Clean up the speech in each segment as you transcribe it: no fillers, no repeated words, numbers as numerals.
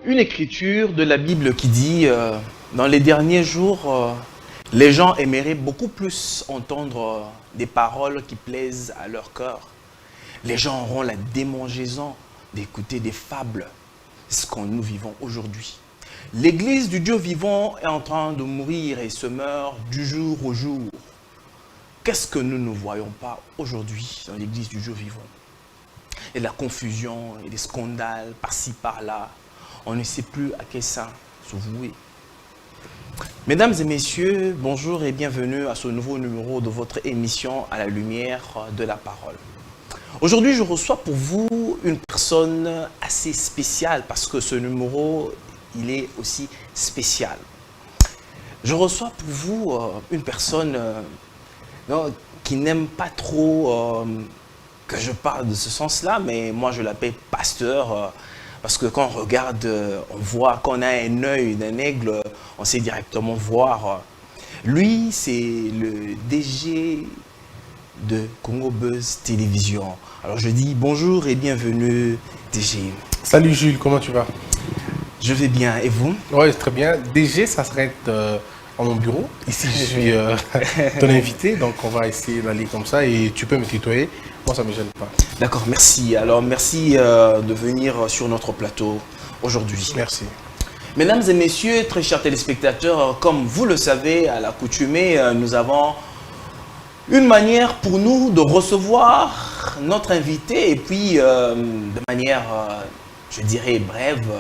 une écriture de la Bible qui dit dans les derniers jours, les gens aimeraient beaucoup plus entendre des paroles qui plaisent à leur cœur. Les gens auront la démangeaison d'écouter des fables. C'est ce que nous vivons aujourd'hui. L'église du Dieu vivant est en train de mourir et se meurt du jour au jour. Qu'est-ce que nous ne voyons pas aujourd'hui dans l'église du Dieu vivant? Et la confusion et des scandales par-ci par-là. On ne sait plus à quel sein se vouer. Mesdames et messieurs, bonjour et bienvenue à ce nouveau numéro de votre émission à la lumière de la parole. Aujourd'hui, je reçois pour vous une personne assez spéciale parce que ce numéro, il est aussi spécial. Je reçois pour vous une personne qui n'aime pas trop que je parle de ce sens-là, mais moi je l'appelle pasteur parce que quand on regarde, on voit qu'on a un œil d'un aigle, on sait directement voir. Lui, c'est le DG de Congo Buzz Télévision. Alors je dis bonjour et bienvenue DG. Salut Jules, comment tu vas? Je vais bien, et vous? Oui, très bien. DG, ça serait en mon bureau. Ici, je suis ton invité, donc on va essayer d'aller comme ça et tu peux me tutoyer. Moi, ça ne me gêne pas. D'accord, merci. Alors, merci de venir sur notre plateau aujourd'hui. Merci. Mesdames et messieurs, très chers téléspectateurs, comme vous le savez, à l'accoutumée, nous avons une manière pour nous de recevoir notre invité et puis de manière, je dirais, brève,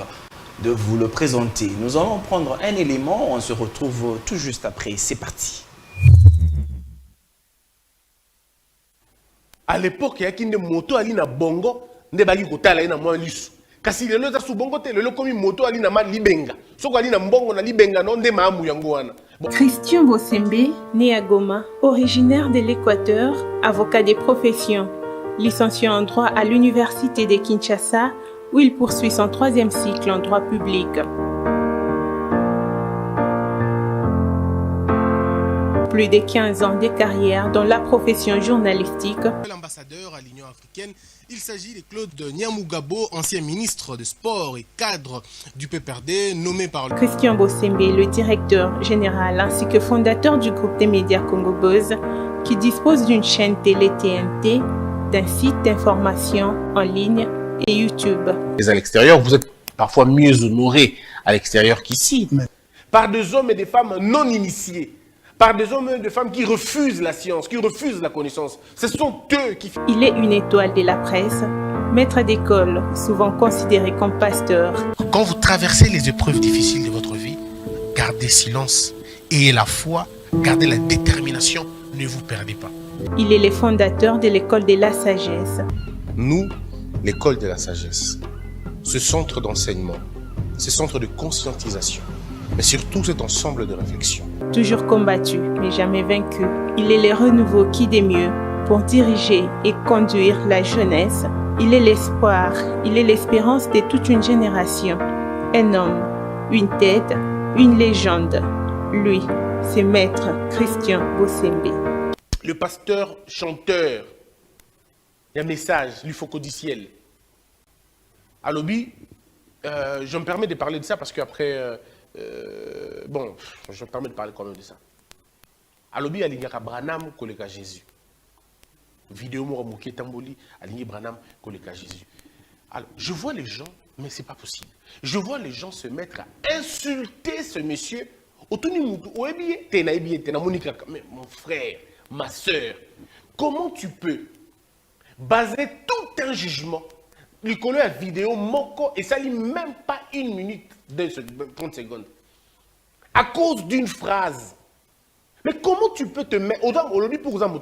de vous le présenter. Nous allons prendre un élément, on se retrouve tout juste après. C'est parti. À l'époque, il y a une moto ali na bongo, ne bali kotala ina mwa lisu. Kasi lelo za su bongo te, lelo komi moto ali na ma libenga. Soko ali na mbongo na libenga no nde maamu yango wana. Christian Bosembe, né à Goma, originaire de l'Équateur, avocat des professions, licencié en droit à l'université de Kinshasa, où il poursuit son 3e cycle en droit public. Plus de 15 ans de carrière dans la profession journalistique. L'ambassadeur à l'Union africaine, il s'agit de Claude Nyamugabo, ancien ministre des Sports et cadre du PPRD, nommé par le... Christian Bosembe, le directeur général ainsi que fondateur du groupe des médias Congo Buzz, qui dispose d'une chaîne télé TNT, d'un site d'information en ligne et YouTube. À l'extérieur, vous êtes parfois mieux honorés à l'extérieur qu'ici. Par des hommes et des femmes non initiés. Par des hommes et des femmes qui refusent la science, qui refusent la connaissance. Ce sont eux qui... Il est une étoile de la presse, maître d'école, souvent considéré comme pasteur. Quand vous traversez les épreuves difficiles de votre vie, gardez silence. Ayez la foi, gardez la détermination, ne vous perdez pas. Il est le fondateur de l'école de la sagesse. Nous, l'école de la sagesse, ce centre d'enseignement, ce centre de conscientisation, mais surtout cet ensemble de réflexion. Toujours combattu, mais jamais vaincu, il est le renouveau qui des mieux pour diriger et conduire la jeunesse. Il est l'espoir, il est l'espérance de toute une génération. Un homme, une tête, une légende. Lui, c'est Maître Christian Bosembe. Le pasteur chanteur, il y a un message, lui faut qu'au ciel. À l'obby, je me permets de parler de ça parce qu'après... bon, je me permets de parler quand même de ça. Alobi alignaka Branham koleka Jésus. Vidéo mo moké tamboli aligné Branham koleka Jésus. Alors, je vois les gens, mais c'est pas possible. Je vois les gens se mettre à insulter ce monsieur. Mais mon frère, ma soeur, comment tu peux baser tout un jugement lui coller la vidéo moko et ça lit même pas 1 minute, 30 secondes. À cause d'une phrase. Mais comment tu peux te mettre... Aujourd'hui, pour exemple,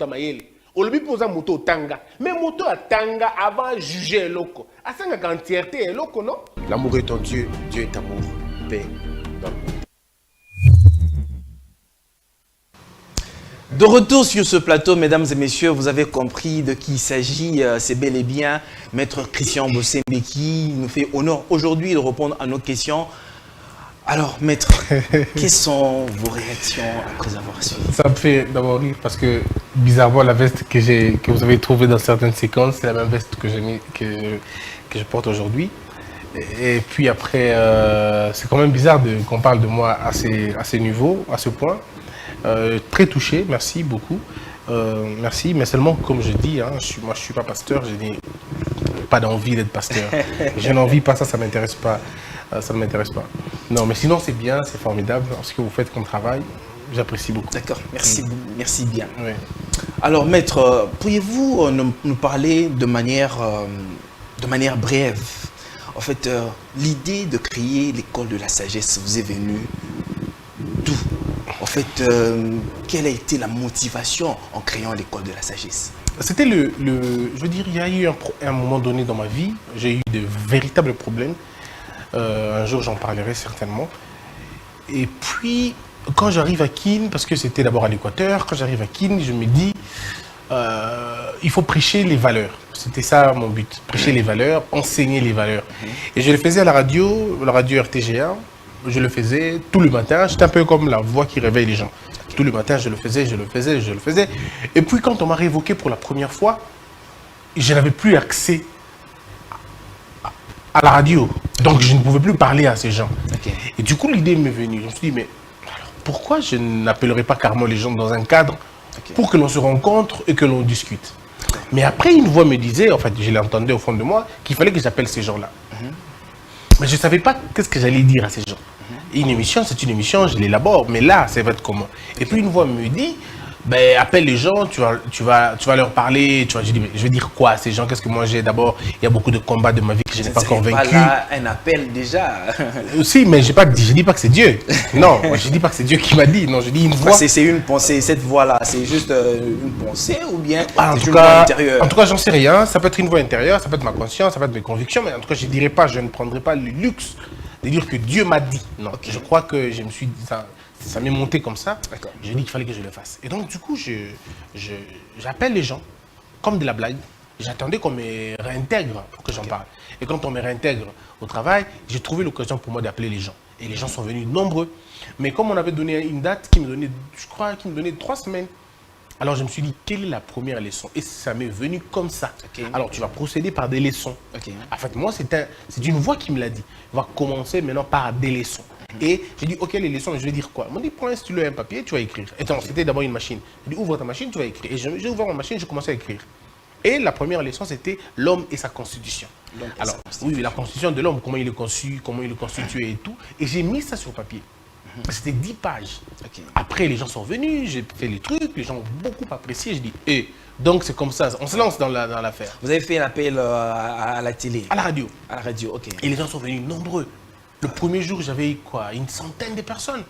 aujourd'hui, pour exemple, tanga. Mais moto à tanga avant de juger l'oko. À ça, la entièreté est l'oko, non? L'amour est en Dieu, Dieu est amour, paix dans le monde. De retour sur ce plateau, mesdames et messieurs, vous avez compris de qui il s'agit. C'est bel et bien Maître Christian Bosembe qui nous fait honneur aujourd'hui de répondre à nos questions. Alors, Maître, quelles sont vos réactions après avoir suivi? Ça me fait d'abord rire parce que, bizarrement, la veste que vous avez trouvée dans certaines séquences, c'est la même veste que je porte aujourd'hui. Et puis après, c'est quand même bizarre qu'on parle de moi à ces niveaux, à ce point. Très touché, merci beaucoup. Merci, mais seulement comme je dis, hein, moi je suis pas pasteur, je n'ai pas d'envie d'être pasteur. Je n'envie pas ça, ça m'intéresse pas. Ça ne m'intéresse pas. Non, mais sinon c'est bien, c'est formidable, ce que vous faites comme travail, j'apprécie beaucoup. D'accord, merci, merci bien. Oui. Alors maître, pourriez-vous nous parler de manière brève? En fait, l'idée de créer l'école de la sagesse vous est venue d'où? En fait, quelle a été la motivation en créant l'école de la sagesse? C'était je veux dire, il y a eu un moment donné dans ma vie, j'ai eu de véritables problèmes. Un jour, j'en parlerai certainement. Et puis, quand j'arrive à Kin, parce que c'était d'abord à l'Équateur, quand j'arrive à Kin, je me dis, il faut prêcher les valeurs. C'était ça mon but, prêcher les valeurs, enseigner les valeurs. Et je le faisais à la radio RTGA, je le faisais tout le matin, j'étais un peu comme la voix qui réveille les gens. Tout le matin, je le faisais. Et puis, quand on m'a révoqué pour la première fois, je n'avais plus accès à la radio. Donc, je ne pouvais plus parler à ces gens. Okay. Et du coup, l'idée m'est venue. Je me suis dit, mais alors, pourquoi je n'appellerai pas carrément les gens dans un cadre pour que l'on se rencontre et que l'on discute? Mais après, une voix me disait, en fait, je l'entendais au fond de moi, qu'il fallait que j'appelle ces gens-là. Mais je ne savais pas qu'est-ce que j'allais dire à ces gens. Une émission, c'est une émission, je l'élabore, mais là, ça va être comment? Et puis une voix me dit, ben, appelle les gens, tu vas leur parler, je dis, mais je vais dire quoi à ces gens? Qu'est-ce que moi j'ai? D'abord, il y a beaucoup de combats de ma vie que je n'ai pas encore vaincu. Pas là un appel déjà. Si, mais je dis pas que c'est Dieu. Non, je dis pas que c'est Dieu qui m'a dit. Non, je dis une voix. C'est une pensée, cette voix-là, c'est juste une pensée ou bien c'est une voix intérieure? En tout cas, j'en sais rien. Ça peut être une voix intérieure, ça peut être ma conscience, ça peut être mes convictions, mais en tout cas, je dirais pas, je ne prendrai pas le luxe de dire que Dieu m'a dit. Non, je crois que je me suis dit ça m'est monté comme ça. J'ai dit qu'il fallait que je le fasse. Et donc, du coup, j'appelle les gens comme de la blague. J'attendais qu'on me réintègre pour que j'en parle. Et quand on me réintègre au travail, j'ai trouvé l'occasion pour moi d'appeler les gens. Et les gens sont venus nombreux. Mais comme on avait donné une date qui me donnait, je crois, qui me donnait 3 semaines, alors je me suis dit, quelle est la première leçon? Et ça m'est venu comme ça. Alors tu vas procéder par des leçons. En fait, moi, c'est une voix qui me l'a dit. On va commencer maintenant par des leçons. Et j'ai dit, ok, les leçons, je vais dire quoi? Ils m'ont dit, prends un stylo et un papier, tu vas écrire. Et c'était d'abord une machine. J'ai dit, ouvre ta machine, tu vas écrire. Et j'ai ouvert ma machine, j'ai commencé à écrire. Et la première leçon, c'était l'homme et sa constitution. Alors, oui, la constitution de l'homme, comment il est conçu, comment il est constitué et tout. Et j'ai mis ça sur papier. C'était 10 pages. Après, les gens sont venus, j'ai fait les trucs, les gens ont beaucoup apprécié. Je dis, donc c'est comme ça, on se lance dans l'affaire. Vous avez fait un appel à la télé? À la radio. À la radio, ok. Et les gens sont venus nombreux. Le premier jour, j'avais quoi? Une centaine de personnes.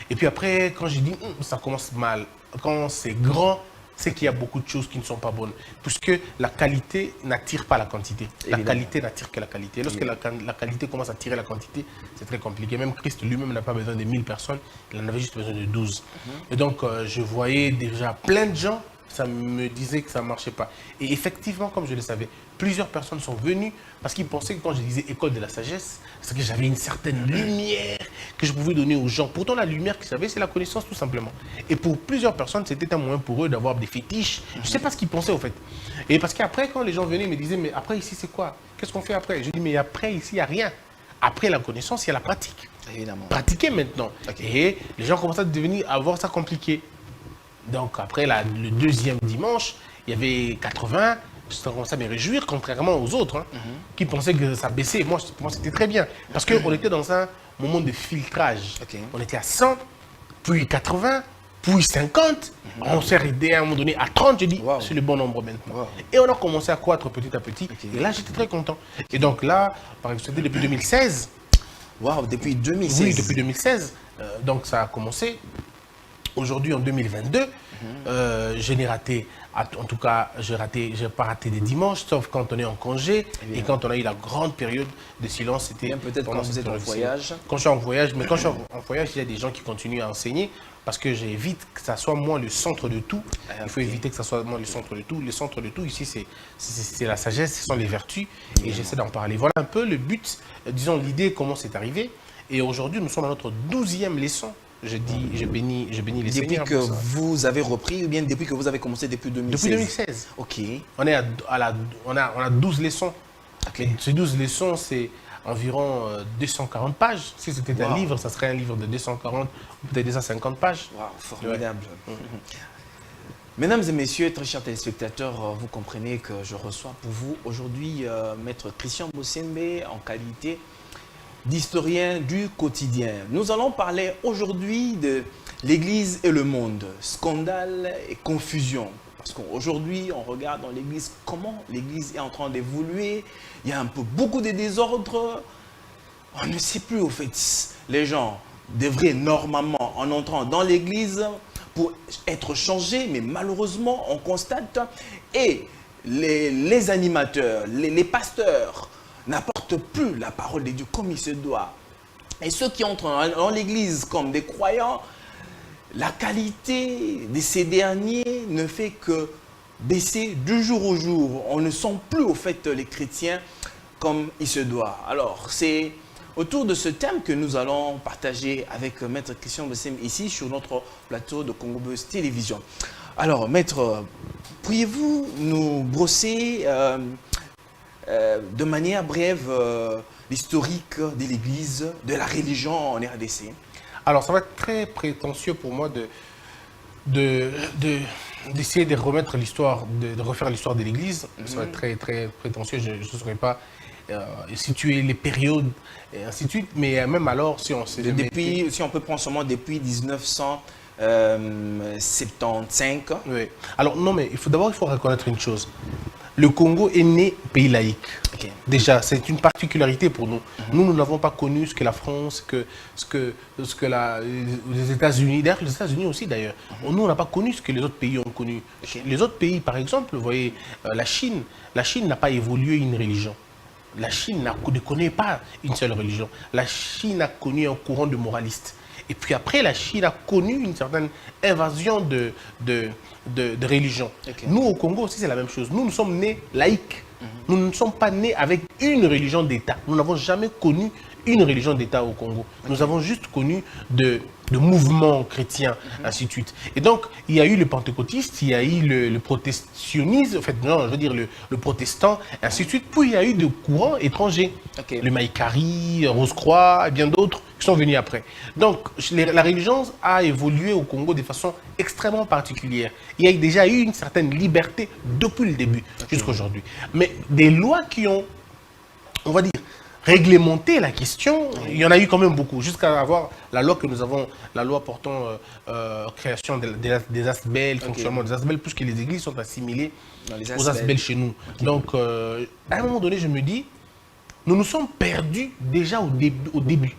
Et puis après, quand j'ai dit, ça commence mal, quand c'est grand, c'est qu'il y a beaucoup de choses qui ne sont pas bonnes. Puisque la qualité n'attire pas la quantité. La qualité n'attire que la qualité. Lorsque la qualité commence à tirer la quantité, c'est très compliqué. Même Christ lui-même n'a pas besoin de 1000 personnes, il en avait juste besoin de 12. Et donc, je voyais déjà plein de gens, ça me disait que ça ne marchait pas. Et effectivement, comme je le savais, plusieurs personnes sont venues parce qu'ils pensaient que quand je disais école de la sagesse, c'est que j'avais une certaine lumière que je pouvais donner aux gens. Pourtant, la lumière qu'ils avaient, c'est la connaissance tout simplement. Et pour plusieurs personnes, c'était un moyen pour eux d'avoir des fétiches. Je ne sais pas ce qu'ils pensaient au fait. Et parce qu'après, quand les gens venaient, ils me disaient, mais après ici, c'est quoi? Qu'est-ce qu'on fait après? Je dis, mais après ici, il n'y a rien. Après la connaissance, il y a la pratique. Évidemment. Pratiquer maintenant. Et les gens commençaient à voir ça compliqué. Donc après le deuxième dimanche, il y avait 80. Je commençais à me réjouir, contrairement aux autres, qui pensaient que ça baissait. Pour moi, c'était très bien. Parce qu'on était dans un moment de filtrage. On était à 100, puis 80, puis 50. On s'est arrêté à un moment donné à 30. J'ai dit, c'est le bon nombre maintenant. Et on a commencé à croître petit à petit. Et là, j'étais très content. Et donc là, par exemple, c'était depuis 2016. Waouh, depuis 2016. Oui, depuis 2016. Donc ça a commencé. Aujourd'hui, en 2022, je n'ai raté, en tout cas, je n'ai pas raté des dimanches, sauf quand on est en congé et quand on a eu la grande période de silence. C'était peut-être quand vous êtes en voyage. Quand je suis en voyage, mais quand je suis en voyage, il y a des gens qui continuent à enseigner parce que j'évite que ça soit moi le centre de tout. Il faut éviter que ça soit moi le centre de tout. Le centre de tout, ici, c'est la sagesse, ce sont les vertus et j'essaie d'en parler. Voilà un peu le but, disons l'idée, comment c'est arrivé. Et aujourd'hui, nous sommes à notre 12e leçon. Je bénis les Seigneurs. Depuis que vous avez repris ou bien depuis que vous avez commencé depuis 2016? Depuis 2016. Ok. On a 12 leçons. Okay. Ces 12 leçons, c'est environ 240 pages. Si c'était un livre, ça serait un livre de 240 ou peut-être 250 pages. Wow, formidable. Mesdames et messieurs, très chers téléspectateurs, vous comprenez que je reçois pour vous aujourd'hui Maître Christian Bosembe en qualité d'historien du quotidien. Nous allons parler aujourd'hui de l'Église et le monde, scandale et confusion. Parce qu'aujourd'hui, on regarde dans l'Église comment l'Église est en train d'évoluer. Il y a un peu beaucoup de désordre. On ne sait plus au fait. Les gens devraient normalement, en entrant dans l'Église, pour être changés, mais malheureusement, on constate, et les animateurs, les pasteurs, n'apportent plus la parole de Dieu comme il se doit. Et ceux qui entrent dans l'église comme des croyants, la qualité de ces derniers ne fait que baisser du jour au jour. On ne sent plus au fait les chrétiens comme il se doit. Alors, c'est autour de ce thème que nous allons partager avec Maître Christian Bosembe ici sur notre plateau de Congo Buzz Télévision. Alors, Maître, pourriez-vous nous brosser de manière brève l'historique de l'Église, de la religion en RDC? Alors, ça va être très prétentieux pour moi d'essayer de remettre l'histoire, de refaire l'histoire de l'Église. Ça va être très, très prétentieux. Je ne saurais pas situer les périodes et ainsi de suite. Mais même alors, si on sait... Si on peut prendre seulement depuis 1975. Oui. Alors, non, mais il faut reconnaître une chose. Le Congo est né pays laïque. Okay. Déjà, c'est une particularité pour nous. Nous n'avons pas connu ce que la France, ce que les États-Unis, d'ailleurs les États-Unis aussi d'ailleurs. Nous, on n'a pas connu ce que les autres pays ont connu. Okay. Les autres pays, par exemple, vous voyez, la Chine n'a pas évolué une religion. La Chine ne connaît pas une seule religion. La Chine a connu un courant de moralistes. Et puis après, la Chine a connu une certaine invasion de religion. Okay. Nous, au Congo aussi, c'est la même chose. Nous sommes nés laïcs. Nous ne sommes pas nés avec une religion d'État. Nous n'avons jamais connu une religion d'État au Congo. Nous avons juste connu de mouvements chrétiens, ainsi de suite. Et donc, il y a eu le pentecôtiste, il y a eu le protestationnisme, en fait, non, je veux dire le protestant, ainsi de suite. Puis il y a eu des courants étrangers. Okay. Le Maïkari, Rose-Croix, et bien d'autres qui sont venus après. Donc, la religion a évolué au Congo de façon extrêmement particulière. Il y a déjà eu une certaine liberté depuis le début, jusqu'à aujourd'hui. Mais des lois qui ont, on va dire, réglementer la question, il y en a eu quand même beaucoup, jusqu'à avoir la loi que nous avons, la loi portant création des ASBEL, fonctionnement des ASBEL, puisque les églises sont assimilées aux ASBEL chez nous. Okay. Donc, à un moment donné, je me dis, nous nous sommes perdus déjà au début.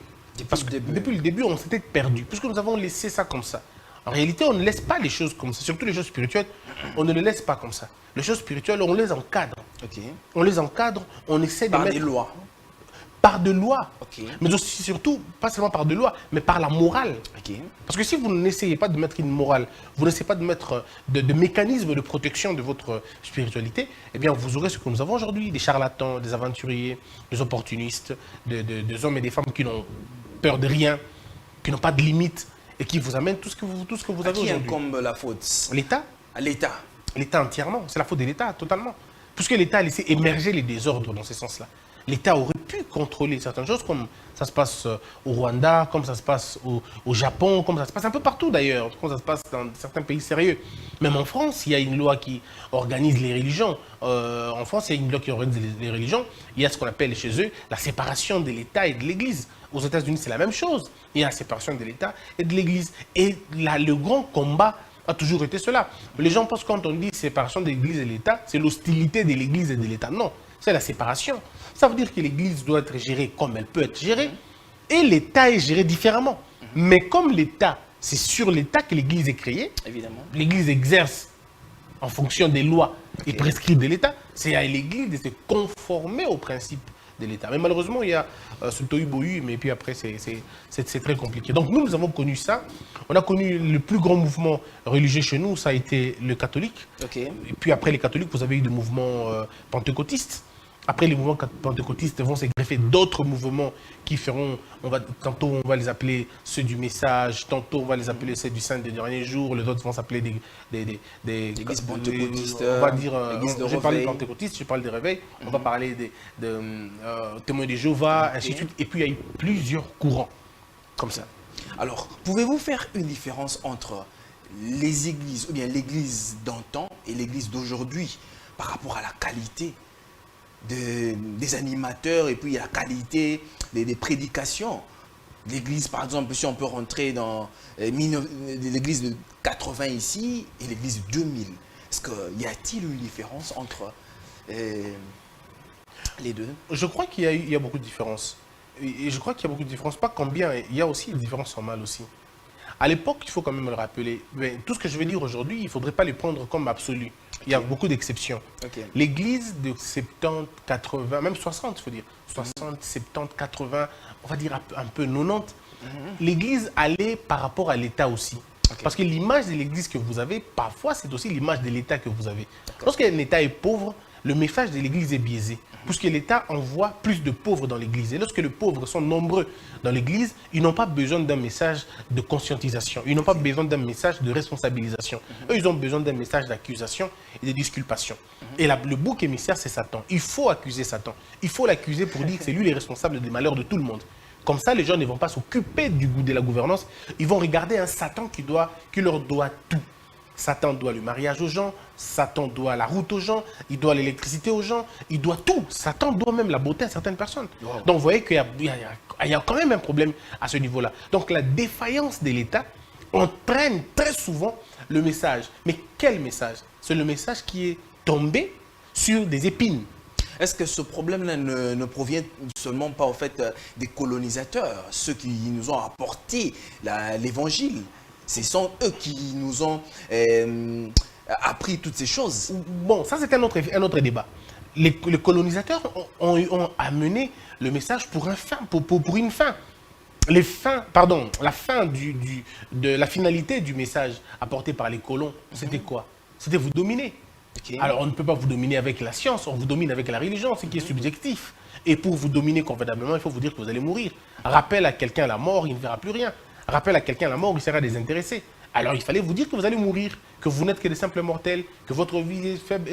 Parce que depuis le début, on s'était perdus, puisque nous avons laissé ça comme ça. En réalité, on ne laisse pas les choses comme ça, surtout les choses spirituelles, on ne les laisse pas comme ça. Les choses spirituelles, on les encadre. Okay. On les encadre, on essaie de mettre... Par des lois. Par de loi, okay. Mais aussi, surtout, pas seulement par de loi, mais par la morale. Okay. Parce que si vous n'essayez pas de mettre une morale, vous n'essayez pas de mettre de mécanismes de protection de votre spiritualité, eh bien vous aurez ce que nous avons aujourd'hui, des charlatans, des aventuriers, des opportunistes, des hommes et des femmes qui n'ont peur de rien, qui n'ont pas de limites et qui vous amènent tout ce que vous avez aujourd'hui. À qui incombe la faute? L'État. À l'État. L'État entièrement, c'est la faute de l'État, totalement. Puisque l'État a laissé émerger les désordres dans ce sens-là. L'État aurait pu contrôler certaines choses, comme ça se passe au Rwanda, comme ça se passe au Japon, comme ça se passe un peu partout d'ailleurs, comme ça se passe dans certains pays sérieux. Même en France, il y a une loi qui organise les religions. En France, il y a une loi qui organise les religions. Il y a ce qu'on appelle chez eux la séparation de l'État et de l'Église. Aux États-Unis, c'est la même chose. Il y a la séparation de l'État et de l'Église. Et là, le grand combat a toujours été cela. Les gens pensent quand on dit séparation de l'Église et de l'État, c'est l'hostilité de l'Église et de l'État. Non, c'est la séparation. Ça veut dire que l'Église doit être gérée comme elle peut être gérée et l'État est géré différemment. Mais comme l'État, c'est sur l'État que l'Église est créée, évidemment, l'Église exerce en fonction des lois et prescrits de l'État, c'est à l'Église de se conformer aux principes de l'État. Mais malheureusement, il y a ce tohu-bohu, mais puis après, c'est très compliqué. Donc nous avons connu ça. On a connu le plus grand mouvement religieux chez nous, ça a été le catholique. Et puis après les catholiques, vous avez eu des mouvements pentecôtistes. Après, les mouvements pentecôtistes vont se greffer d'autres mouvements qui feront, tantôt on va les appeler ceux du message, tantôt on va les appeler ceux du saint des derniers jours, les autres vont s'appeler L'église pentecôtiste, on va dire, l'église de je parle des réveil. pentecôtistes, je parle des réveils, on va parler des témoins de Jéhovah, ainsi de suite. Et puis il y a eu plusieurs courants comme ça. Alors, pouvez-vous faire une différence entre les églises, ou bien l'église d'antan et l'église d'aujourd'hui, par rapport à la qualité des animateurs et puis à la qualité des prédications? L'église, par exemple, si on peut rentrer dans l'église de 80 ici et l'église de 2000, y a-t-il une différence entre les deux? Je crois qu'il y a beaucoup de différences. Et je crois qu'il y a beaucoup de différences, pas combien, il y a aussi des différences en mal aussi. À l'époque, il faut quand même le rappeler, mais tout ce que je vais dire aujourd'hui, il ne faudrait pas les prendre comme absolu. Il y a beaucoup d'exceptions. Okay. L'église de 70, 80, même 60, il faut dire, 60, 70, 80, on va dire un peu 90, l'église allait par rapport à l'État aussi. Okay. Parce que l'image de l'église que vous avez, parfois, c'est aussi l'image de l'État que vous avez. Lorsqu'un État est pauvre, le message de l'église est biaisé. Puisque l'État envoie plus de pauvres dans l'église. Et lorsque les pauvres sont nombreux dans l'église, ils n'ont pas besoin d'un message de conscientisation. Ils n'ont pas besoin d'un message de responsabilisation. Eux, ils ont besoin d'un message d'accusation et de disculpation. Et le bouc émissaire, c'est Satan. Il faut accuser Satan. Il faut l'accuser pour dire que c'est lui le responsable des malheurs de tout le monde. Comme ça, les gens ne vont pas s'occuper de la gouvernance. Ils vont regarder un Satan qui leur doit tout. Satan doit le mariage aux gens, Satan doit la route aux gens, il doit l'électricité aux gens, il doit tout. Satan doit même la beauté à certaines personnes. Wow. Donc vous voyez qu'il y a quand même un problème à ce niveau-là. Donc la défaillance de l'État entraîne très souvent le message. Mais quel message? C'est le message qui est tombé sur des épines. Est-ce que ce problème-là ne provient seulement pas au fait des colonisateurs, ceux qui nous ont apporté l'évangile? Ce sont eux qui nous ont appris toutes ces choses. Bon, ça c'est un autre débat. Les colonisateurs ont amené le message pour une fin. La finalité du message apporté par les colons, c'était quoi? C'était vous dominer. Okay. Alors on ne peut pas vous dominer avec la science, on vous domine avec la religion, ce qui est subjectif. Et pour vous dominer convenablement, il faut vous dire que vous allez mourir. Rappelle à quelqu'un la mort, il ne verra plus rien. Rappelle à quelqu'un la mort, il sera désintéressé. Alors il fallait vous dire que vous allez mourir, que vous n'êtes que des simples mortels, que votre vie est faible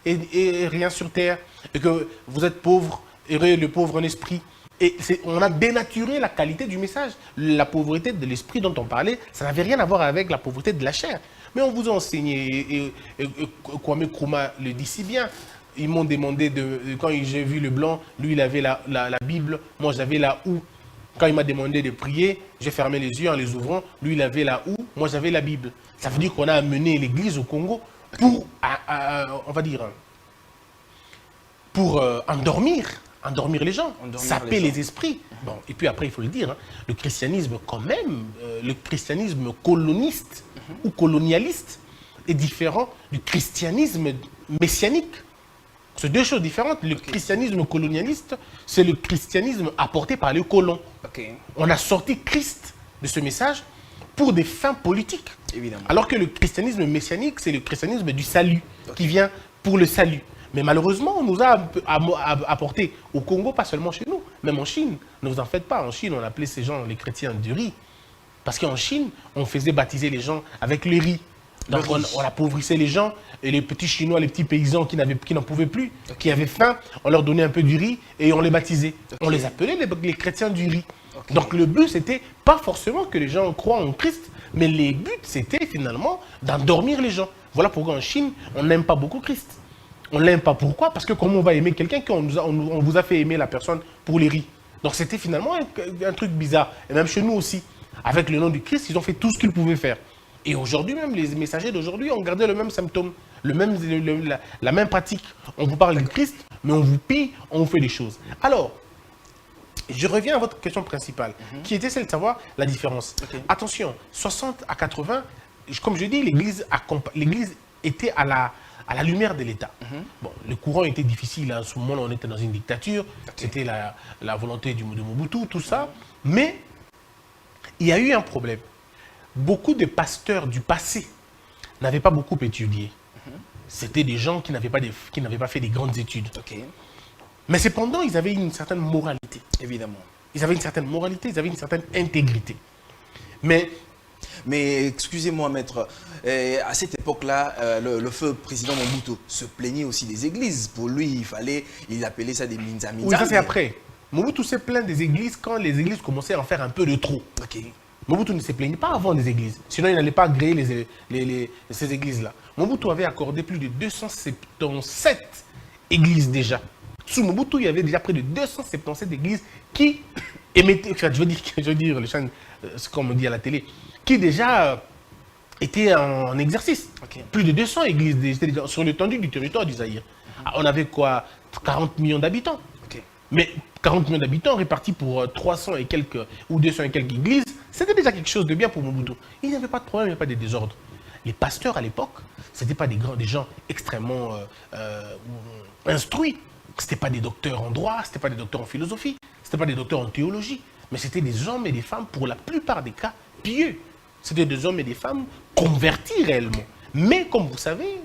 et rien sur terre, et que vous êtes pauvre, et le pauvre en esprit. Et on a dénaturé la qualité du message. La pauvreté de l'esprit dont on parlait, ça n'avait rien à voir avec la pauvreté de la chair. Mais on vous a enseigné, et Kwame Nkrumah le dit si bien. Ils m'ont demandé, quand j'ai vu le blanc, lui il avait la Bible, moi j'avais la houe. Quand il m'a demandé de prier, j'ai fermé les yeux en les ouvrant. Lui, il avait la houe, moi j'avais la Bible. Ça veut dire qu'on a amené l'église au Congo pour, on va dire, pour endormir les gens, saper les esprits. Bon, et puis après, il faut le dire, hein, le christianisme quand même, le christianisme coloniste ou colonialiste est différent du christianisme messianique. C'est deux choses différentes. Le christianisme colonialiste, c'est le christianisme apporté par les colons. On a sorti Christ de ce message pour des fins politiques. Évidemment. Alors que le christianisme messianique, c'est le christianisme du salut, qui vient pour le salut. Mais malheureusement, on nous a apporté au Congo, pas seulement chez nous, même en Chine. Ne vous en faites pas, en Chine, on appelait ces gens les chrétiens du riz. Parce qu'en Chine, on faisait baptiser les gens avec le riz. Donc on appauvrissait les gens, et les petits Chinois, les petits paysans qui n'en pouvaient plus, qui avaient faim, on leur donnait un peu du riz et on les baptisait. On les appelait les chrétiens du riz. Donc le but, c'était pas forcément que les gens croient en Christ, mais le but, c'était finalement d'endormir les gens. Voilà pourquoi en Chine, on n'aime pas beaucoup Christ. On ne l'aime pas. Pourquoi? Parce que comment on va aimer quelqu'un qu'on vous a fait aimer la personne pour les riz? Donc c'était finalement un truc bizarre. Et même chez nous aussi, avec le nom du Christ, ils ont fait tout ce qu'ils pouvaient faire. Et aujourd'hui même, les messagers d'aujourd'hui ont gardé le même symptôme, la même pratique. On vous parle du Christ, mais on vous pille, on vous fait des choses. Alors, je reviens à votre question principale, qui était celle de savoir la différence. Attention, 60 à 80, comme je dis, l'Église était à la lumière de l'État. Bon, le courant était difficile, à ce moment-là, on était dans une dictature, c'était la volonté de Mobutu, tout ça, mais il y a eu un problème. Beaucoup de pasteurs du passé n'avaient pas beaucoup étudié. C'était des gens qui n'avaient pas fait des grandes études. Mais cependant, ils avaient une certaine moralité. Évidemment. Ils avaient une certaine moralité, ils avaient une certaine intégrité. Mais excusez-moi, maître, à cette époque-là, le feu président Mobutu se plaignait aussi des églises. Pour lui, il appelait ça des minza. oui, ça c'est après. Mobutu s'est plaint des églises quand les églises commençaient à en faire un peu de trop. Ok. Mobutu ne se plaignait pas avant des églises. Sinon, il n'allait pas agréer ces églises-là. Mobutu avait accordé plus de 277 églises déjà. Sous Mobutu, il y avait déjà près de 277 églises qui émettaient, enfin, je veux dire, les chaînes, ce qu'on me dit à la télé, qui déjà étaient en exercice. Okay. Plus de 200 églises déjà sur l'étendue du territoire du Zaïre. On avait quoi, 40 millions d'habitants. Okay. Mais 40 millions d'habitants répartis pour 300 et quelques ou 200 et quelques églises, c'était déjà quelque chose de bien pour Mobutu. Il n'y avait pas de problème, il n'y avait pas de désordre. Les pasteurs à l'époque, ce n'étaient pas des gens extrêmement instruits. Ce n'étaient pas des docteurs en droit, ce n'étaient pas des docteurs en philosophie, ce n'étaient pas des docteurs en théologie. Mais c'était des hommes et des femmes, pour la plupart des cas, pieux. C'était des hommes et des femmes convertis réellement. Mais comme vous savez,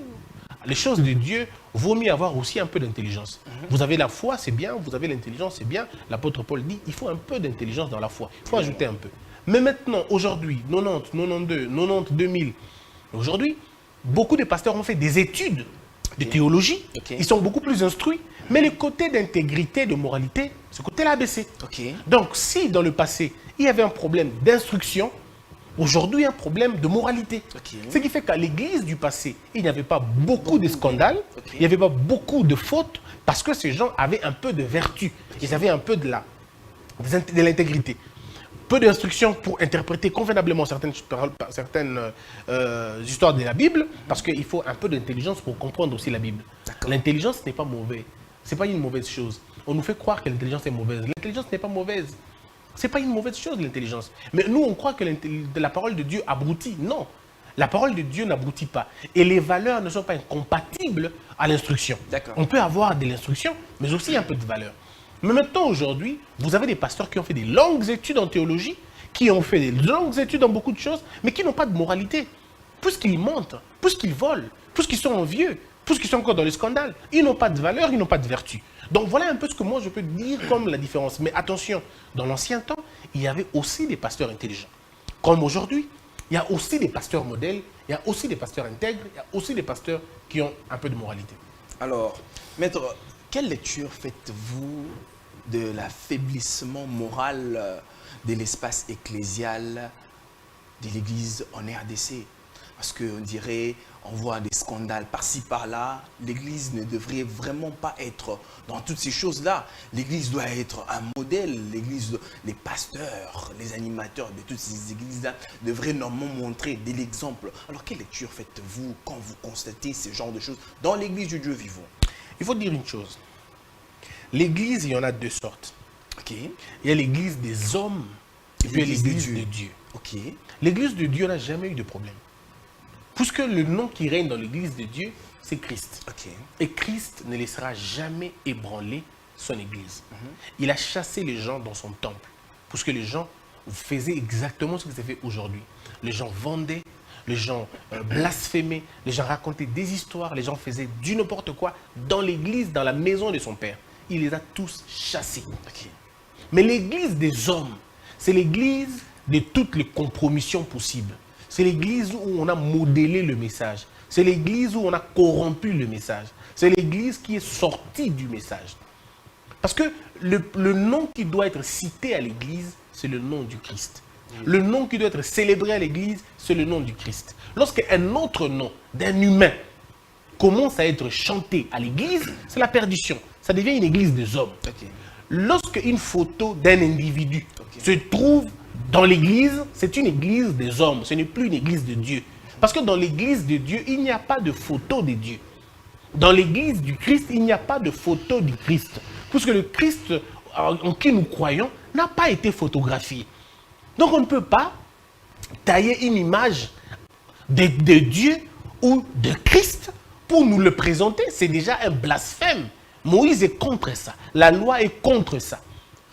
les choses de Dieu, vaut mieux avoir aussi un peu d'intelligence. Vous avez la foi, c'est bien. Vous avez l'intelligence, c'est bien. L'apôtre Paul dit, il faut un peu d'intelligence dans la foi. Il faut ajouter un peu. Mais maintenant, aujourd'hui, 90, 92, 90, 2000, aujourd'hui, beaucoup de pasteurs ont fait des études de théologie. Ils sont beaucoup plus instruits. Mais le côté d'intégrité, de moralité, ce côté-là a baissé. Donc, si dans le passé, il y avait un problème d'instruction, aujourd'hui, il y a un problème de moralité. Ce qui fait qu'à l'église du passé, il n'y avait pas beaucoup de scandales, il n'y avait pas beaucoup de fautes, parce que ces gens avaient un peu de vertu. Ils avaient un peu de l'intégrité. Peu d'instruction pour interpréter convenablement certaines histoires de la Bible, parce qu'il faut un peu d'intelligence pour comprendre aussi la Bible. L'intelligence n'est pas mauvaise. Ce n'est pas une mauvaise chose. On nous fait croire que l'intelligence est mauvaise. L'intelligence n'est pas mauvaise. Ce n'est pas une mauvaise chose, l'intelligence. Mais nous, on croit que la parole de Dieu abrutit. Non. La parole de Dieu n'abrutit pas. Et les valeurs ne sont pas incompatibles à l'instruction. On peut avoir de l'instruction, mais aussi un peu de valeur. Mais maintenant, aujourd'hui, vous avez des pasteurs qui ont fait des longues études en théologie, qui ont fait des longues études dans beaucoup de choses, mais qui n'ont pas de moralité. Puisqu'ils mentent, puisqu'ils volent, puisqu'ils sont envieux, puisqu'ils sont encore dans le scandale, ils n'ont pas de valeur, ils n'ont pas de vertu. Donc voilà un peu ce que moi je peux dire comme la différence. Mais attention, dans l'ancien temps, il y avait aussi des pasteurs intelligents. Comme aujourd'hui, il y a aussi des pasteurs modèles, il y a aussi des pasteurs intègres, il y a aussi des pasteurs qui ont un peu de moralité. Alors, maître, quelle lecture faites-vous de l'affaiblissement moral de l'espace ecclésial de l'Église en RDC? Parce qu'on dirait, on voit des scandales par-ci, par-là. L'Église ne devrait vraiment pas être dans toutes ces choses-là. L'Église doit être un modèle. L'Église, les pasteurs, les animateurs de toutes ces églises-là devraient normalement montrer de l'exemple. Alors, quelle lecture faites-vous quand vous constatez ce genre de choses dans l'Église du Dieu vivant? Il faut dire une chose. L'Église, il y en a deux sortes. Il y a l'Église des hommes et puis l'Église de Dieu. L'Église de Dieu n'a jamais eu de problème. Puisque le nom qui règne dans l'Église de Dieu, c'est Christ. Et Christ ne laissera jamais ébranler son Église. Il a chassé les gens dans son temple. Puisque les gens faisaient exactement ce qui s'est fait aujourd'hui. Les gens vendaient, les gens blasphémaient, les gens racontaient des histoires, les gens faisaient du n'importe quoi dans l'Église, dans la maison de son Père. Il les a tous chassés. Mais l'Église des hommes, c'est l'Église de toutes les compromissions possibles. C'est l'Église où on a modélé le message. C'est l'Église où on a corrompu le message. C'est l'Église qui est sortie du message. Parce que le nom qui doit être cité à l'Église, c'est le nom du Christ. Le nom qui doit être célébré à l'Église, c'est le nom du Christ. Lorsqu'un autre nom d'un humain commence à être chanté à l'Église, c'est la perdition. Ça devient une Église des hommes. Lorsqu'une photo d'un individu se trouve dans l'Église, c'est une Église des hommes, ce n'est plus une Église de Dieu. Parce que dans l'Église de Dieu, il n'y a pas de photo de Dieu. Dans l'Église du Christ, il n'y a pas de photo du Christ. Puisque le Christ en qui nous croyons n'a pas été photographié. Donc on ne peut pas tailler une image de Dieu ou de Christ pour nous le présenter. C'est déjà un blasphème. Moïse est contre ça. La loi est contre ça.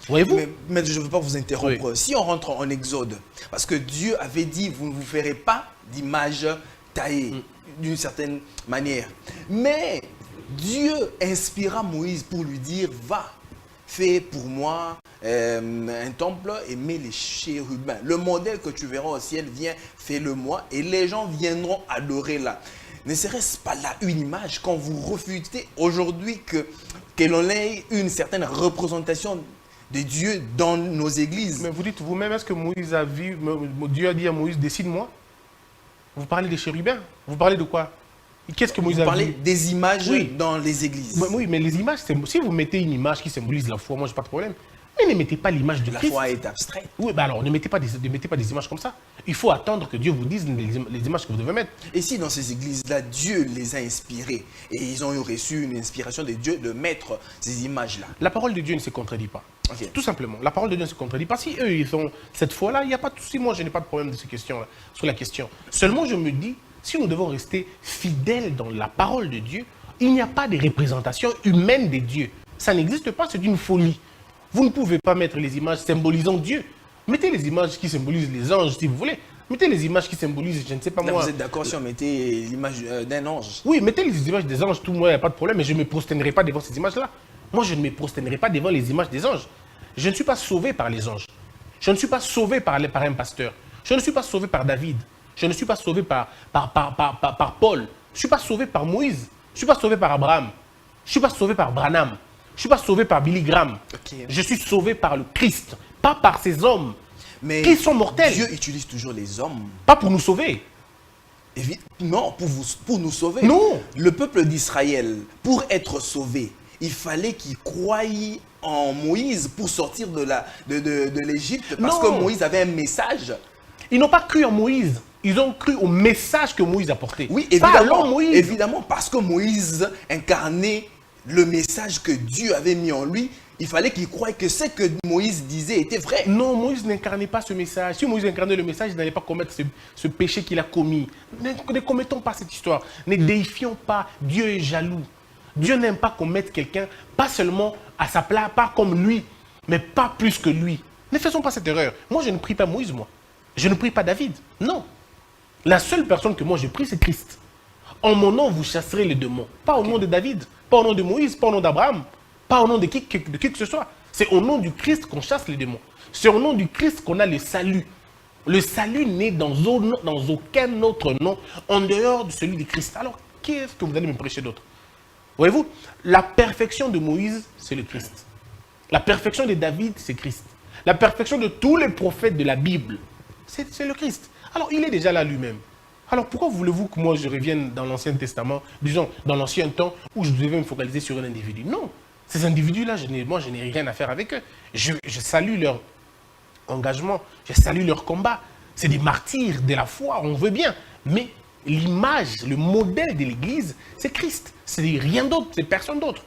Voyez-vous? Mais je ne veux pas vous interrompre. Oui. Si on rentre en Exode, parce que Dieu avait dit, vous ne vous ferez pas d'image taillée d'une certaine manière. Mais Dieu inspira Moïse pour lui dire, va, fais pour moi un temple et mets les chérubins. Le modèle que tu verras au ciel, viens, fais-le moi et les gens viendront adorer là. Ne serait-ce pas là une image quand vous refusez aujourd'hui que l'on ait une certaine représentation de Dieu dans nos églises? Mais vous dites vous-même, est-ce que Moïse a vu, Dieu a dit à Moïse, dessine-moi? Vous parlez des chérubins? Vous parlez de quoi? Qu'est-ce que Moïse Vous a parlez vu? des images Oui. dans les églises. Oui, mais les images, si vous mettez une image qui symbolise la foi, moi, je n'ai pas de problème. Mais ne mettez pas l'image de La Christ. foi est abstraite. Oui, bah alors, ne mettez pas des images comme ça. Il faut attendre que Dieu vous dise les images que vous devez mettre. Et si dans ces églises-là, Dieu les a inspirés et ils ont reçu une inspiration de Dieu de mettre ces images-là. La parole de Dieu ne se contredit pas. Ok. Tout simplement. La parole de Dieu ne se contredit pas. Si eux, ils ont cette foi-là, il n'y a pas de souci. Moi, je n'ai pas de problème de ces questions-là, sur la question. Seulement, je me dis, si nous devons rester fidèles dans la parole de Dieu, il n'y a pas de représentation humaine de Dieu. Ça n'existe pas, c'est une folie. Vous ne pouvez pas mettre les images symbolisant Dieu. Mettez les images qui symbolisent les anges, si vous voulez. Mettez les images qui symbolisent, je ne sais pas Là, moi. vous êtes d'accord si on mettait l'image d'un ange? Oui, mettez les images des anges, tout, moi, il n'y a pas de problème, mais je ne me prosternerai pas devant ces images-là. Moi, je ne me prosternerai pas devant les images des anges. Je ne suis pas sauvé par les anges. Je ne suis pas sauvé par un pasteur. Je ne suis pas sauvé par David. Je ne suis pas sauvé par Paul. Je ne suis pas sauvé par Moïse. Je ne suis pas sauvé par Abraham. Je ne suis pas sauvé par Branham. Je ne suis pas sauvé par Billy Graham. Ok. Je suis sauvé par le Christ, pas par ces hommes Mais qui sont mortels. Dieu utilise toujours les hommes. Pas pour nous sauver. Non, pour nous sauver. Non. Le peuple d'Israël, pour être sauvé, il fallait qu'il croie en Moïse pour sortir de l'Égypte. Parce Non. que Moïse avait un message. Ils n'ont pas cru en Moïse. Ils ont cru au message que Moïse a porté. Oui, Pas évidemment. en Moïse. Évidemment, parce que Moïse incarnait le message que Dieu avait mis en lui. Il fallait qu'il croie que ce que Moïse disait était vrai. Non, Moïse n'incarnait pas ce message. Si Moïse incarnait le message, il n'allait pas commettre ce péché qu'il a commis. Ne commettons pas cette histoire. Ne déifions pas. Dieu est jaloux. Dieu n'aime pas qu'on mette quelqu'un, pas seulement à sa place, pas comme lui, mais pas plus que lui. Ne faisons pas cette erreur. Moi, je ne prie pas Moïse, moi. Je ne prie pas David. Non. La seule personne que moi je prie, c'est Christ. En mon nom, vous chasserez les démons. Pas au nom de David, pas au nom de Moïse, pas au nom d'Abraham, pas au nom de qui que ce soit. C'est au nom du Christ qu'on chasse les démons. C'est au nom du Christ qu'on a le salut. Le salut n'est dans aucun autre nom en dehors de celui de Christ. Alors, qu'est-ce que vous allez me prêcher d'autre? Voyez-vous, la perfection de Moïse, c'est le Christ. La perfection de David, c'est Christ. La perfection de tous les prophètes de la Bible, c'est le Christ. Alors, il est déjà là lui-même. Alors, pourquoi voulez-vous que moi je revienne dans l'Ancien Testament, disons, dans l'ancien temps, où je devais me focaliser sur un individu? Non. Ces individus-là, moi, je n'ai rien à faire avec eux. Je salue leur engagement, je salue leur combat. C'est des martyrs de la foi, on veut bien. Mais l'image, le modèle de l'Église, c'est Christ. C'est rien d'autre, c'est personne d'autre.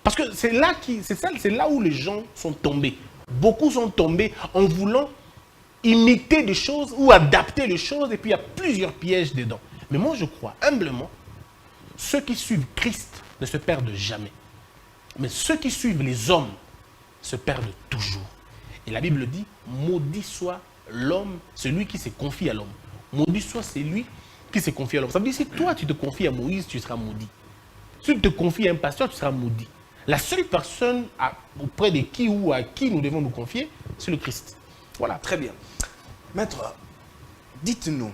Parce que c'est là où les gens sont tombés. Beaucoup sont tombés en voulant imiter des choses ou adapter les choses, et puis il y a plusieurs pièges dedans. Mais moi, je crois humblement, ceux qui suivent Christ ne se perdent jamais. Mais ceux qui suivent les hommes se perdent toujours. Et la Bible dit, maudit soit l'homme, celui qui se confie à l'homme. Maudit soit celui qui se confie à l'homme. Ça veut dire, si toi tu te confies à Moïse, tu seras maudit. Si tu te confies à un pasteur, tu seras maudit. La seule personne auprès de qui ou à qui nous devons nous confier, c'est le Christ. Voilà. Très bien. Maître, dites-nous,